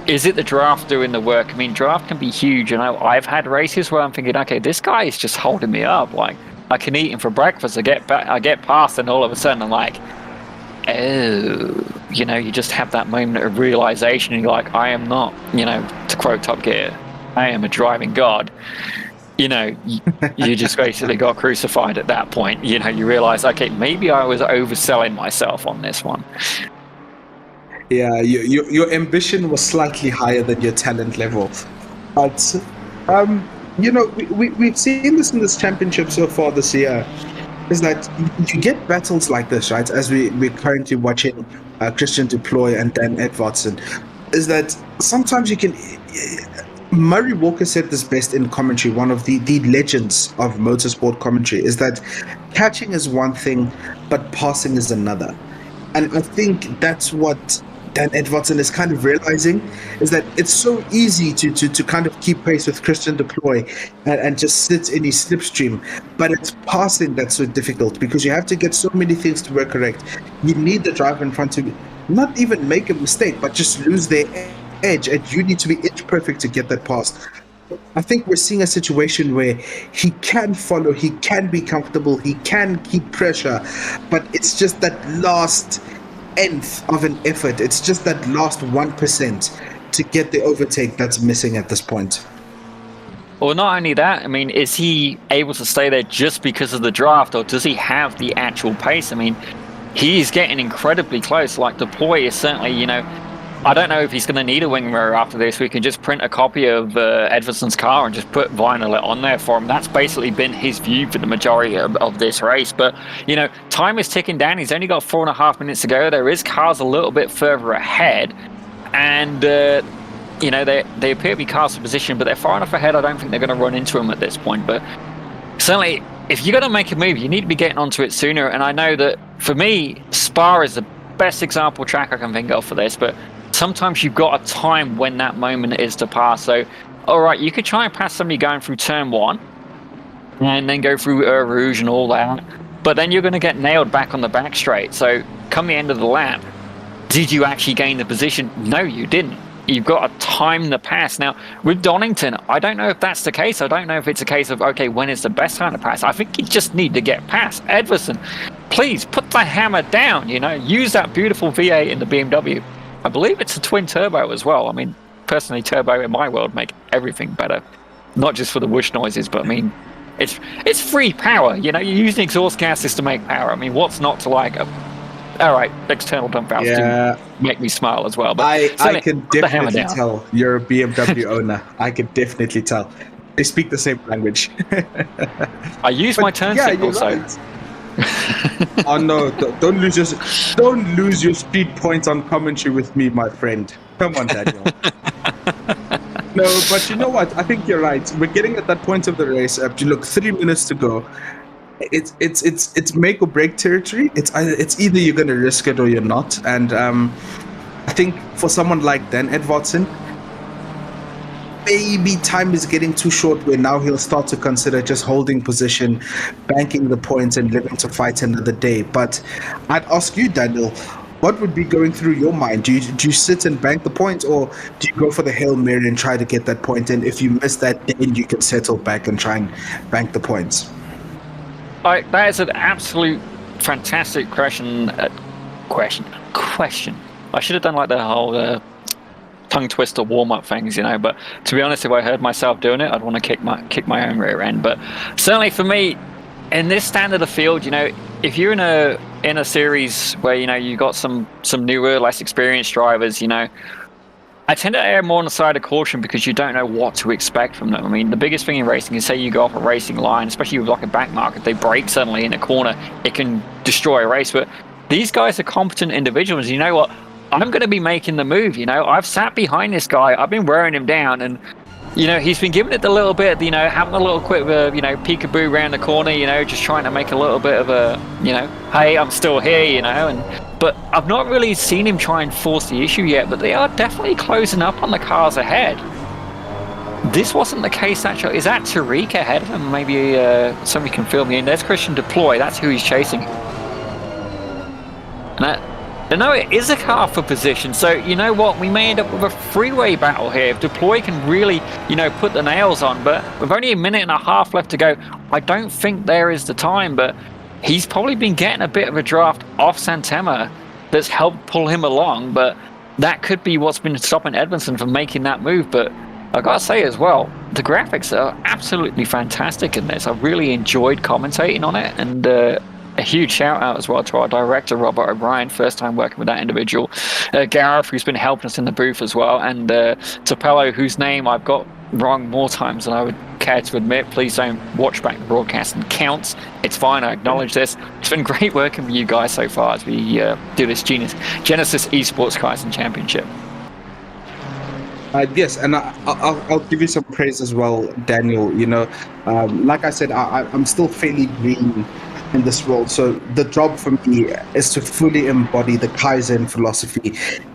is it the draft doing the work? I mean, draft can be huge. And I've had races where I'm thinking, okay, this guy is just holding me up. Like, I can eat him for breakfast. I get past, and all of a sudden I'm like, oh, you just have that moment of realization, and you're like, I am not, to quote Top Gear, I am a driving god. You just basically got crucified at that point. You realize, okay, maybe I was overselling myself on this one. Yeah, your ambition was slightly higher than your talent level. But, we've seen this in this championship so far this year, is that you get battles like this, right? As we're currently watching Christian Deploy and Dan Edvardsen, is that sometimes you can... Murray Walker said this best in commentary, one of the legends of motorsport commentary, is that catching is one thing, but passing is another. And I think that's what Dan Edvardsen is kind of realizing, is that it's so easy to kind of keep pace with Christian Deploy and just sit in his slipstream, but it's passing that's so difficult because you have to get so many things to work correct. You need the driver in front of you, not even make a mistake, but just lose their edge, and you need to be edge perfect to get that past. I think we're seeing a situation where he can follow, he can be comfortable, he can keep pressure, but it's just that last nth of an effort, it's just that last 1% to get the overtake that's missing at this point. Well, not only that, I mean, is he able to stay there just because of the draft, or does he have the actual pace? I mean, he's getting incredibly close. Like, Deploy is certainly, I don't know if he's going to need a wing mirror after this. We can just print a copy of Edvardsen's car and just put vinyl on there for him. That's basically been his view for the majority of this race. But, time is ticking down. He's only got 4.5 minutes to go. There is cars a little bit further ahead. And, they appear to be cars for position, but they're far enough ahead. I don't think they're going to run into him at this point. But certainly, if you're going to make a move, you need to be getting onto it sooner. And I know that, for me, Spa is the best example track I can think of for this. But sometimes you've got a time when that moment is to pass. So, all right, you could try and pass somebody going through turn 1 and then go through Rouge and all that. But then you're going to get nailed back on the back straight. So come the end of the lap, did you actually gain the position? No, you didn't. You've got to time the pass. Now, with Donington, I don't know if that's the case. I don't know if it's a case of, okay, when is the best time to pass? I think you just need to get past. Edvardsen, please put the hammer down, use that beautiful V8 in the BMW. I believe it's a twin turbo as well. I mean, personally, turbo in my world make everything better. Not just for the whoosh noises, but I mean, it's free power. You're using exhaust gases to make power. I mean, what's not to like? All right, external dump valves do make me smile as well. But I can definitely tell you're a BMW owner. I can definitely tell. They speak the same language. I use my turn yeah, signal, you're so. right. Oh no! Don't lose your speed points on commentary with me, my friend. Come on, Daniel. No, but you know what? I think you're right. We're getting at that point of the race. You look, 3 minutes to go. It's make or break territory. It's either you're going to risk it or you're not. And I think for someone like Dan Edvardsen, maybe time is getting too short where now he'll start to consider just holding position, banking the points and living to fight another day. But I'd ask you, Daniel, what would be going through your mind? Do you sit and bank the points, or do you go for the Hail Mary and try to get that point in? If you miss that, then you can settle back and try and bank the points. That is an absolute fantastic question. Question. I should have done like the whole tongue twister warm-up things, but to be honest, if I heard myself doing it, I'd want to kick my own rear end. But certainly for me, in this standard of field, if you're in a series where you've got some newer, less experienced drivers, I tend to err more on the side of caution because you don't know what to expect from them. I mean, the biggest thing in racing is, say you go off a racing line, especially with like a back market, they brake suddenly in a corner, it can destroy a race. But these guys are competent individuals. You know what? I'm going to be making the move. I've sat behind this guy. I've been wearing him down, and he's been giving it the little bit, having a little quick, peekaboo around the corner, just trying to make a little bit of a, hey, I'm still here, but I've not really seen him try and force the issue yet, but they are definitely closing up on the cars ahead. This wasn't the case, actually. Is that Tariq ahead of him? Maybe somebody can fill me in. There's Christian Deploy. That's who he's chasing. And no, it is a car for position. So, you know what? We may end up with a freeway battle here. If Deploy can really, put the nails on. But with only a minute and a half left to go, I don't think there is the time. But he's probably been getting a bit of a draft off Santema that's helped pull him along. But that could be what's been stopping Edmondson from making that move. But I got to say as well, the graphics are absolutely fantastic in this. I really enjoyed commentating on it. And a huge shout out as well to our director, Robert O'Brien, first time working with that individual. Gareth, who's been helping us in the booth as well. And Topello, whose name I've got wrong more times than I would care to admit. Please don't watch back the broadcast and counts. It's fine, I acknowledge this. It's been great working with you guys so far as we do this Genisus Esports Kaizen Championship. Yes, and I'll give you some praise as well, Daniel. Like I said, I'm still fairly green in this role. So the job for me is to fully embody the Kaizen philosophy,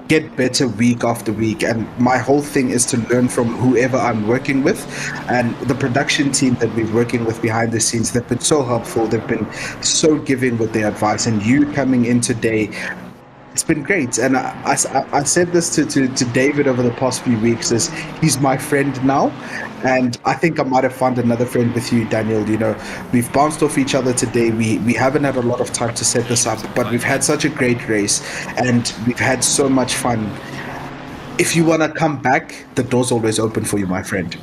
get better week after week. And my whole thing is to learn from whoever I'm working with. And the production team that we're working with behind the scenes, they've been so helpful. They've been so giving with their advice. And you coming in today, it's been great. And I said this to David over the past few weeks, is he's my friend now. And I think I might have found another friend with you, Daniel. We've bounced off each other today. We haven't had a lot of time to set this up, but we've had such a great race and we've had so much fun. If you want to come back, the door's always open for you, my friend.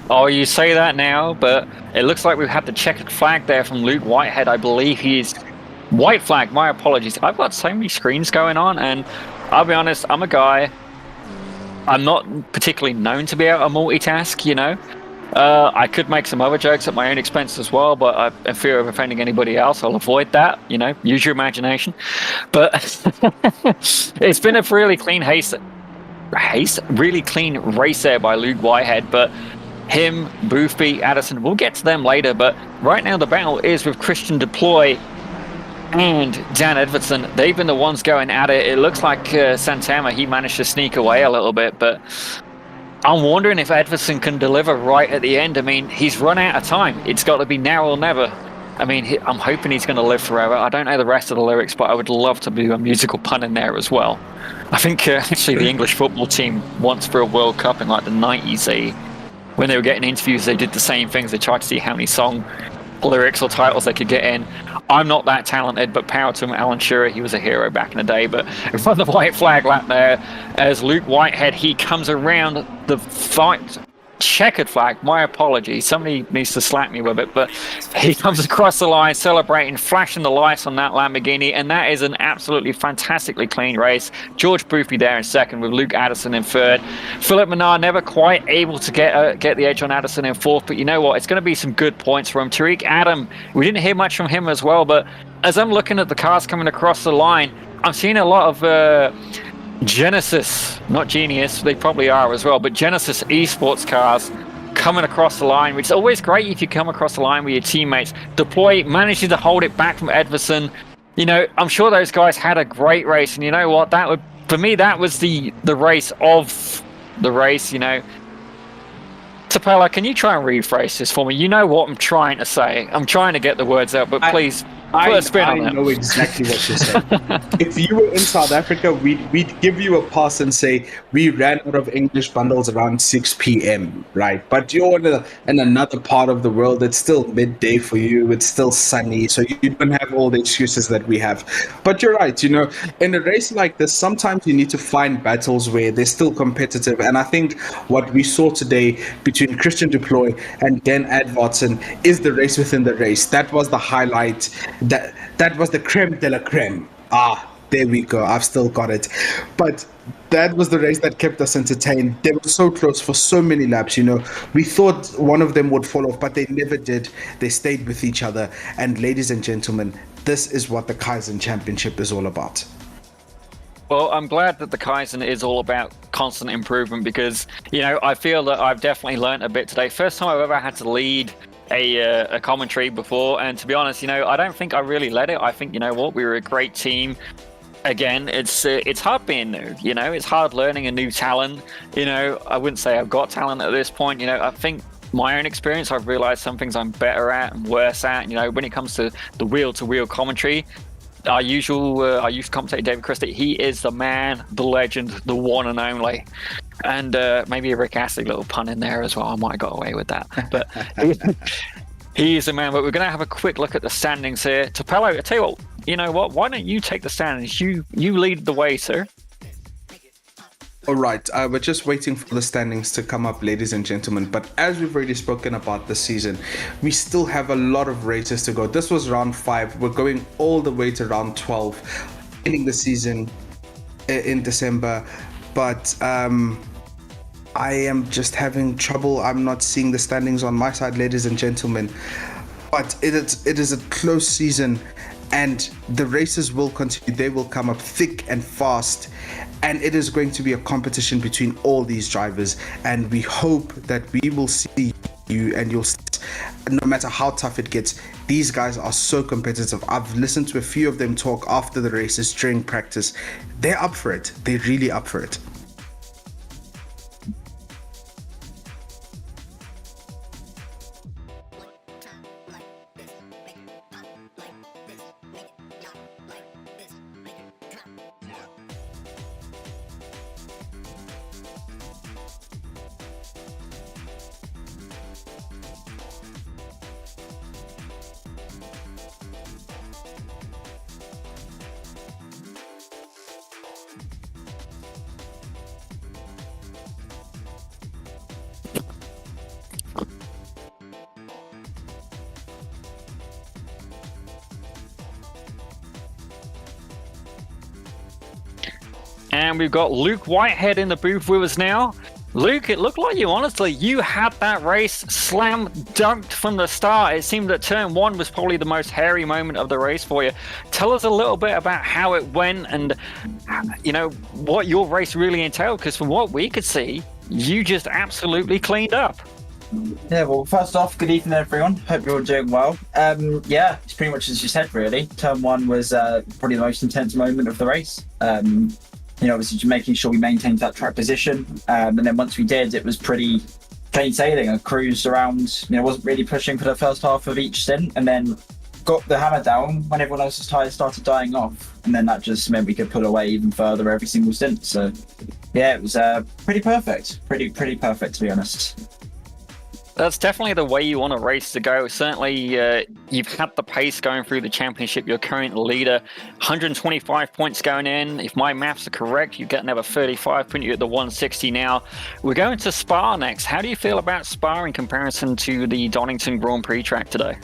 Oh, you say that now, but it looks like we've had the checkered flag there from Luke Whitehead. I believe he's white flag. My apologies. I've got so many screens going on, and I'll be honest, I'm a guy. I'm not particularly known to be able to multitask, I could make some other jokes at my own expense as well, but I fear of offending anybody else. I'll avoid that, use your imagination. But it's been a really clean really clean race there by Luke Whitehead, but him, Boothby, Addison, we'll get to them later, but right now the battle is with Christian Deploy and Dan Edvardsen. They've been the ones going at it. It looks like Santama, he managed to sneak away a little bit, but I'm wondering if Edvardsen can deliver right at the end. I mean, he's run out of time. It's got to be now or never. I mean, I'm hoping he's going to live forever. I don't know the rest of the lyrics, but I would love to do a musical pun in there as well. I think actually the English football team once for a World Cup in like the 90s, when they were getting interviews, they did the same things. They tried to see how many song lyrics or titles they could get in. I'm not that talented, but power to him. Alan Shearer, he was a hero back in the day. But in front of the white flag lap there, as Luke Whitehead, he comes around the fight checkered flag. My apologies. Somebody needs to slap me with it. But he comes across the line, celebrating, flashing the lights on that Lamborghini, and that is an absolutely fantastically clean race. George Boothby there in second, with Luke Addison in third. Philip Menard never quite able to get the edge on Addison in fourth. But you know what? It's going to be some good points for him. Tariq Adam, we didn't hear much from him as well. But as I'm looking at the cars coming across the line, I'm seeing a lot of Genesis, not Genius, they probably are as well, but Genisus Esports cars coming across the line, which is always great if you come across the line with your teammates. Deploy manages to hold it back from Edverson. You know, I'm sure those guys had a great race, and you know what? For me, that was the race of the race, you know. Tapella, can you try and rephrase this for me? You know what I'm trying to say. I'm trying to get the words out, but please put a spin on it. I know exactly what you're saying. If you were in South Africa, we'd give you a pass and say we ran out of English bundles around 6 p.m., right? But you're in another part of the world. It's still midday for you. It's still sunny, so you don't have all the excuses that we have. But you're right. You know, in a race like this, sometimes you need to find battles where they're still competitive. And I think what we saw today between Christian Deploy and Dan Advartson is the race within the race. That was the highlight. That was the creme de la creme. There we go. I've still got it. But that was the race that kept us entertained. They were so close for so many laps, you know. We thought one of them would fall off, but they never did. They stayed with each other. And ladies and gentlemen, this is what the Kaizen Championship is all about. Well, I'm glad that the Kaizen is all about constant improvement, because, you know, I feel that I've definitely learned a bit today. First time I've ever had to lead a commentary before, and to be honest, you know, I don't think I really led it. I think, you know what, we were a great team. Again, it's hard being new, you know, it's hard learning a new talent. You know, I wouldn't say I've got talent at this point. You know, I think my own experience, I've realized some things I'm better at and worse at. You know, when it comes to the wheel-to-wheel commentary, our youth commentator David Christie, he is the man, the legend, the one and only. And maybe a Rick Astley little pun in there as well. I might have got away with that. But he is the man. But we're going to have a quick look at the standings here. Tapello, I tell you what, you know what? Why don't you take the standings? You lead the way, sir. All right, we're just waiting for the standings to come up, ladies and gentlemen. But as we've already spoken about this season, we still have a lot of races to go. This was round 5. We're going all the way to round 12, ending the season in December. But I am just having trouble. I'm not seeing the standings on my side, ladies and gentlemen. But it is a close season, and the races will continue. They will come up thick and fast, and it is going to be a competition between all these drivers. And we hope that we will see you, and no matter how tough it gets, these guys are so competitive. I've listened to a few of them talk after the races during practice. They're up for it. They're really up for it. And we've got Luke Whitehead in the booth with us now. Luke, it looked like you had that race slam dunked from the start. It seemed that turn 1 was probably the most hairy moment of the race for you. Tell us a little bit about how it went and, you know, what your race really entailed, because from what we could see, you just absolutely cleaned up. Yeah, well, first off, good evening, everyone. Hope you're all doing well. Yeah, it's pretty much as you said, really. Turn 1 was probably the most intense moment of the race. You know, obviously just making sure we maintained that track position. And then once we did, it was pretty plain sailing. I cruised around, you know, wasn't really pushing for the first half of each stint, and then got the hammer down when everyone else's tyres started dying off. And then that just meant we could pull away even further every single stint. So, yeah, it was pretty perfect. Pretty perfect, to be honest. That's definitely the way you want a race to go. Certainly, You've had the pace going through the championship. You're current leader, 125 points going in. If my maths are correct, you get another 35, putting you at the 160 now. We're going to Spa next. How do you feel about Spa in comparison to the Donington Grand Prix track today?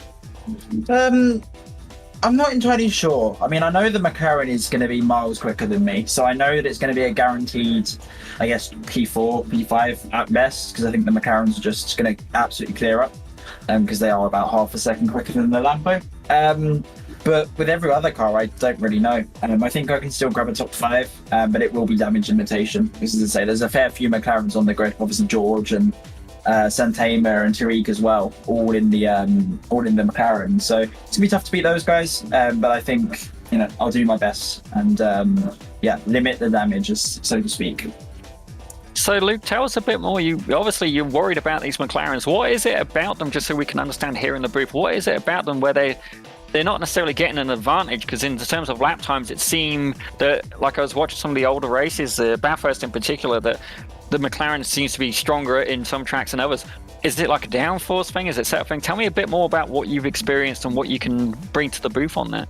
I'm not entirely sure. I mean, I know the McLaren is going to be miles quicker than me, so I know that it's going to be a guaranteed, I guess, P4, P5 at best, because I think the McLarens are just going to absolutely clear up, because they are about half a second quicker than the Lambo. But with every other car, I don't really know. I think I can still grab a top 5, but it will be damage limitation, because as I say, there's a fair few McLarens on the grid. Obviously, George and Santema and Tariq as well, all in the McLaren. So it's gonna be tough to beat those guys, but I think I'll do my best and limit the damage, so to speak. So Luke, tell us a bit more. You're worried about these McLarens. What is it about them, just so we can understand here in the booth? What is it about them where they're not necessarily getting an advantage? Because in terms of lap times, it seemed that, like I was watching some of the older races, Bathurst in particular, that the McLaren seems to be stronger in some tracks than others. Is it like a downforce thing? Is it setup thing? Tell me a bit more about what you've experienced and what you can bring to the booth on that.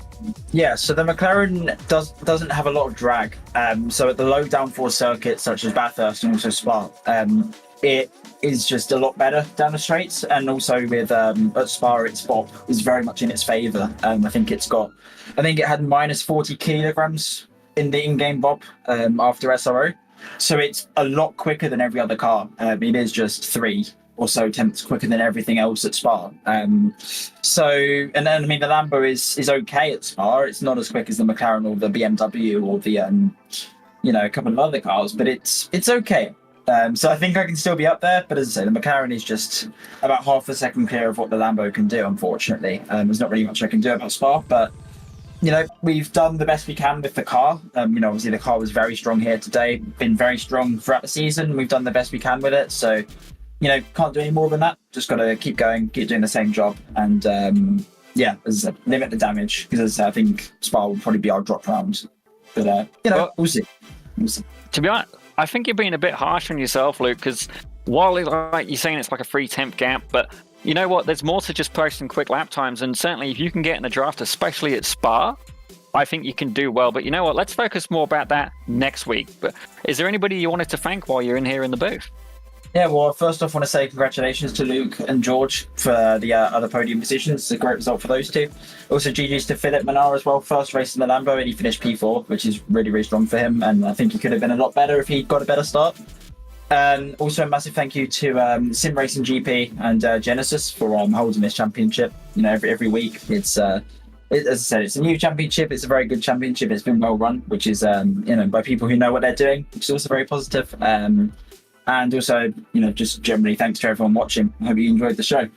Yeah, so the McLaren doesn't have a lot of drag. So at the low downforce circuits such as Bathurst and also Spa, it is just a lot better down the straights. And also with at Spa, its BOP is very much in its favour. I think it had minus 40 kilograms in the in-game BOP after SRO. So it's a lot quicker than every other car. It is just 3 or so tenths quicker than everything else at Spa. And then I mean the Lambo is okay at Spa. It's not as quick as the McLaren or the BMW or the a couple of other cars, but it's okay. So I think I can still be up there, but as I say, the McLaren is just about half a second clear of what the Lambo can do, unfortunately. There's not really much I can do about Spa, but we've done the best we can with the car. Obviously the car was very strong here today, been very strong throughout the season. We've done the best we can with it. So, can't do any more than that. Just got to keep going, keep doing the same job. And as I said, limit the damage, because as I said, I think Spa will probably be our drop round. But, we'll see. To be honest, I think you're being a bit harsh on yourself, Luke, because while like you're saying it's like a 3-tenth gap, but you know what? There's more to just posting quick lap times, and certainly if you can get in a draft, especially at Spa, I think you can do well. But you know what? Let's focus more about that next week. But is there anybody you wanted to thank while you're in here in the booth? Yeah, well, first off, I want to say congratulations to Luke and George for the other podium positions. It's a great result for those two. Also, GG's to Philip Manar as well. First race in the Lambo, and he finished P4, which is really, really strong for him. And I think he could have been a lot better if he'd got a better start. And also a massive thank you to Sim Racing GP and Genisus for holding this championship. Every week. It's as I said, it's a new championship. It's a very good championship. It's been well run, which is by people who know what they're doing, which is also very positive. And also, just generally thanks to everyone watching. I hope you enjoyed the show.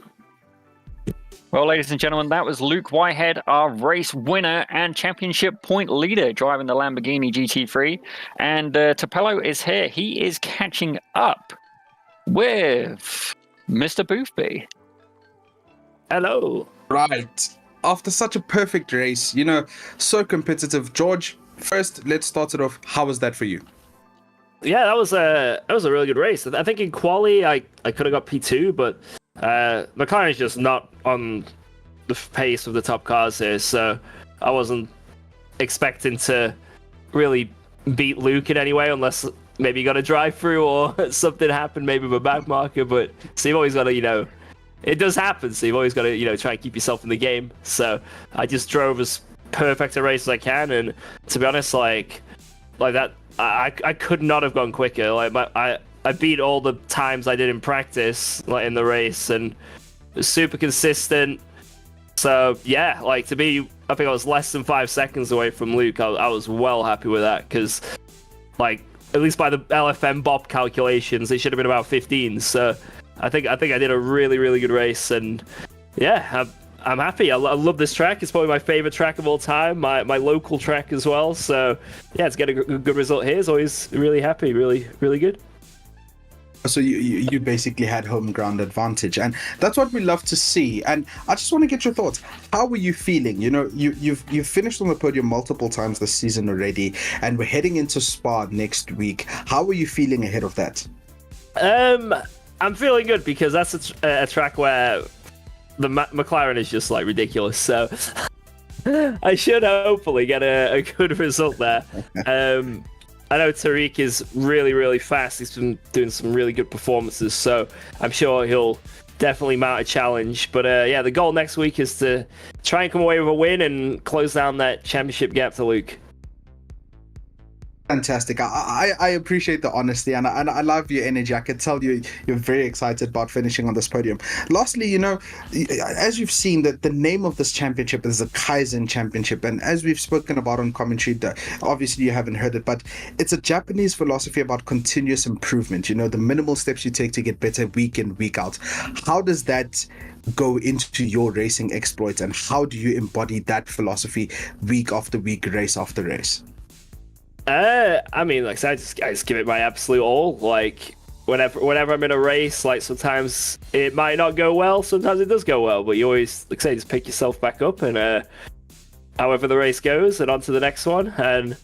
Well, ladies and gentlemen, that was Luke Whitehead, our race winner and championship point leader, driving the Lamborghini GT3. And Topello is here. He is catching up with Mr. Boothby. Hello. Right. After such a perfect race, so competitive. George, first, let's start it off. How was that for you? Yeah, that was a really good race. I think in quali I could have got P2, but McLaren's just not on the pace of the top cars here, so I wasn't expecting to really beat Luke in any way, unless maybe you got a drive through or something happened, maybe with a back marker. But so you've always got to, it does happen. So you've always got to, try and keep yourself in the game. So I just drove as perfect a race as I can, and to be honest, like that. I could not have gone quicker. I beat all the times I did in practice, in the race, and it was super consistent. So yeah, to be, I think I was less than 5 seconds away from Luke. I was well happy with that, because at least by the LFM BOP calculations, it should have been about 15. So I think I did a really, really good race, and yeah, I'm happy. I love this track. It's probably my favorite track of all time, my local track as well. So yeah, it's getting a good result here is always really happy, really, really good. So you basically had home ground advantage, and that's what we love to see. And I just want to get your thoughts. How were you feeling? You've finished on the podium multiple times this season already, and we're heading into Spa next week. How are you feeling ahead of that? I'm feeling good, because that's a track where the McLaren is just like ridiculous. So I should hopefully get a good result there. I know Tariq is really, really fast. He's been doing some really good performances, so I'm sure he'll definitely mount a challenge. But yeah, the goal next week is to try and come away with a win and close down that championship gap to Luke. Fantastic. I appreciate the honesty and I love your energy. I can tell you're very excited about finishing on this podium. Lastly, as you've seen, that the name of this championship is the Kaizen Championship, and as we've spoken about on commentary, obviously you haven't heard it, but it's a Japanese philosophy about continuous improvement. The minimal steps you take to get better week in, week out. How does that go into your racing exploits, and how do you embody that philosophy week after week, race after race? I mean, like I just give it my absolute all. Like whenever I'm in a race, like sometimes it might not go well, sometimes it does go well, but you always, like I say, just pick yourself back up and however the race goes, and on to the next one. And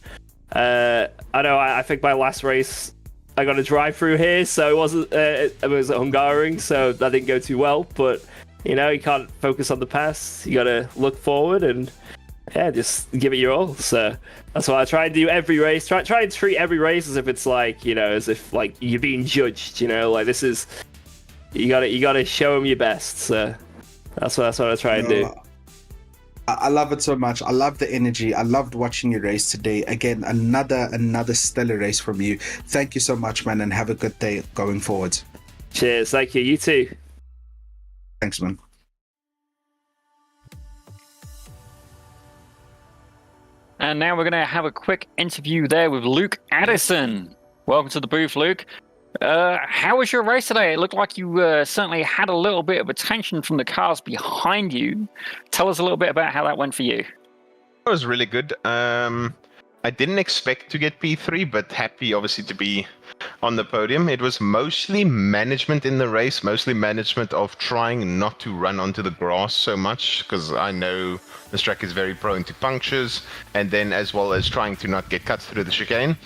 I know I think my last race I got a drive through here, so it wasn't. It was at Hungaroring, so that didn't go too well. But you can't focus on the past. You got to look forward and. Yeah, just give it your all. So that's what I try and do every race. Try and treat every race as if it's like, as if like you're being judged. Like this is, you gotta show them your best. So that's what I try and do. I love it so much. I love the energy. I loved watching your race today. Again, another stellar race from you. Thank you so much, man, and have a good day going forward. Cheers. Thank you. You too. Thanks, man. And now we're going to have a quick interview there with Luke Addison. Welcome to the booth, Luke. How was your race today? It looked like you certainly had a little bit of attention from the cars behind you. Tell us a little bit about how that went for you. It was really good. I didn't expect to get P3, but happy obviously to be on the podium. It was mostly management in the race, mostly management of trying not to run onto the grass so much, because I know this track is very prone to punctures, and then as well as trying to not get cut through the chicane.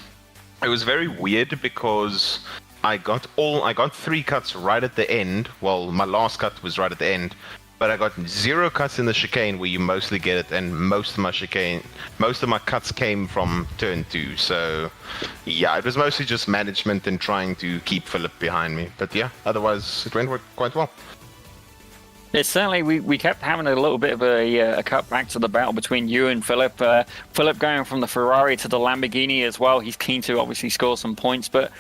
It was very weird because I got 3 cuts right at the end. Well, my last cut was right at the end, but I got 0 cuts in the chicane where you mostly get it, and most of my cuts came from turn 2. So yeah, it was mostly just management and trying to keep Philip behind me. But yeah, otherwise it went quite well. It's certainly, we kept having a little bit of a cut back to the battle between you and Philip. Philip going from the Ferrari to the Lamborghini as well. He's keen to obviously score some points, but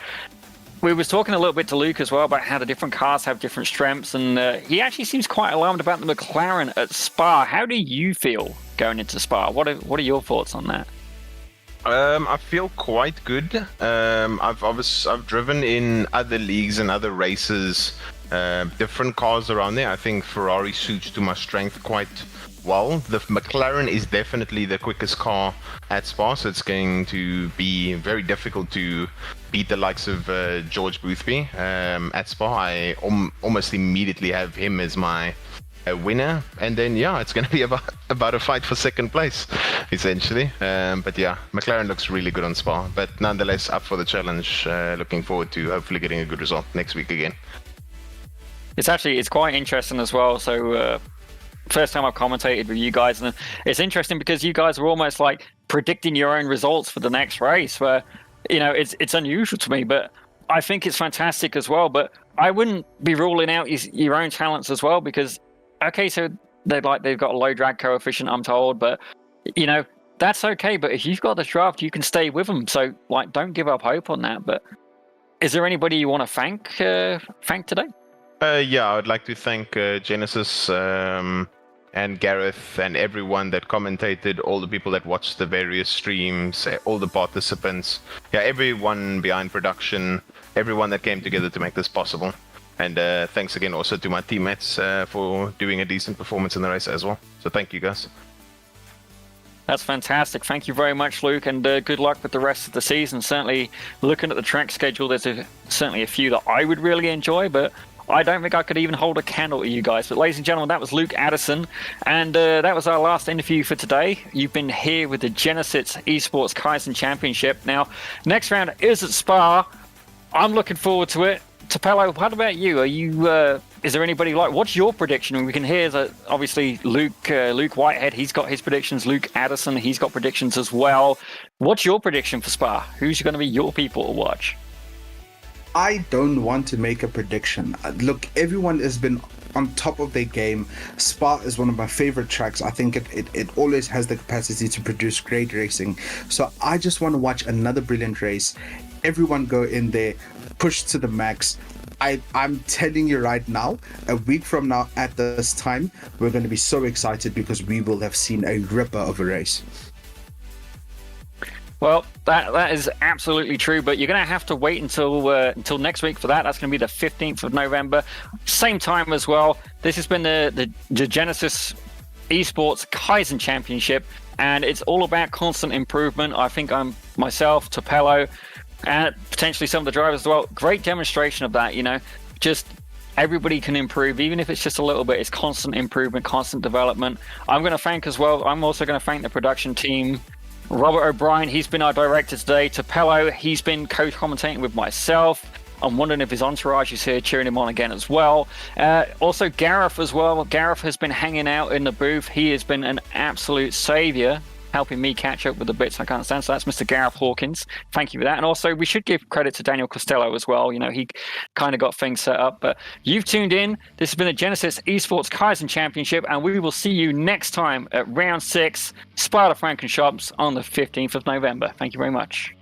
we was talking a little bit to Luke as well about how the different cars have different strengths, and he actually seems quite alarmed about the McLaren at Spa. How do you feel going into Spa? What are your thoughts on that? I feel quite good. I've driven in other leagues and other races, different cars around there. I think Ferrari suits to my strength quite well. The McLaren is definitely the quickest car at Spa, so it's going to be very difficult to beat the likes of George Boothby at Spa. I almost immediately have him as my winner, and then yeah, it's going to be about a fight for second place essentially. But yeah, McLaren looks really good on Spa, but nonetheless up for the challenge. Looking forward to hopefully getting a good result next week again. It's quite interesting as well. So first time I've commentated with you guys, and it's interesting because you guys are almost like predicting your own results for the next race, where it's unusual to me, but I think it's fantastic as well. But I wouldn't be ruling out your own talents as well, because okay, so they've got a low drag coefficient, I'm told, but that's okay. But if you've got the draft, you can stay with them, so don't give up hope on that. But is there anybody you want to thank today? Yeah, I would like to thank Genisus and Gareth and everyone that commentated, all the people that watched the various streams, all the participants, everyone behind production, everyone that came together to make this possible. And thanks again also to my teammates for doing a decent performance in the race as well. So thank you guys. That's fantastic. Thank you very much, Luke, and good luck with the rest of the season. Certainly looking at the track schedule, there's certainly a few that I would really enjoy, but I don't think I could even hold a candle to you guys. But ladies and gentlemen, that was Luke Addison, and that was our last interview for today. You've been here with the Genisus Esports Kaizen Championship. Now, next round is at Spa. I'm looking forward to it. To Tapello, what about you? Are you? Is there anybody like? What's your prediction? And we can hear that obviously Luke Whitehead, he's got his predictions. Luke Addison, he's got predictions as well. What's your prediction for Spa? Who's going to be your people to watch? I don't want to make a prediction. Look, everyone has been on top of their game. Spa is one of my favorite tracks. I think it always has the capacity to produce great racing. So I just want to watch another brilliant race. Everyone go in there, push to the max. I'm telling you right now, a week from now at this time, we're going to be so excited because we will have seen a ripper of a race. Well, that is absolutely true, but you're going to have to wait until next week for that. That's going to be the 15th of November. Same time as well. This has been the Genisus Esports Kaizen Championship, and it's all about constant improvement. I think I'm myself, Tapello, and potentially some of the drivers as well. Great demonstration of that, just everybody can improve, even if it's just a little bit. It's constant improvement, constant development. I'm going to thank as well. I'm also going to thank the production team. Robert O'Brien, he's been our director today. Tapello, he's been co-commentating with myself. I'm wondering if his entourage is here cheering him on again as well. Also, Gareth as well. Gareth has been hanging out in the booth. He has been an absolute saviour, helping me catch up with the bits I can't stand. So that's Mr. Gareth Hawkins. Thank you for that. And also, we should give credit to Daniel Costello as well. He kind of got things set up. But you've tuned in. This has been the Genisus Esports Kaizen Championship, and we will see you next time at round 6, Spa-Frankenschopps on the 15th of November. Thank you very much.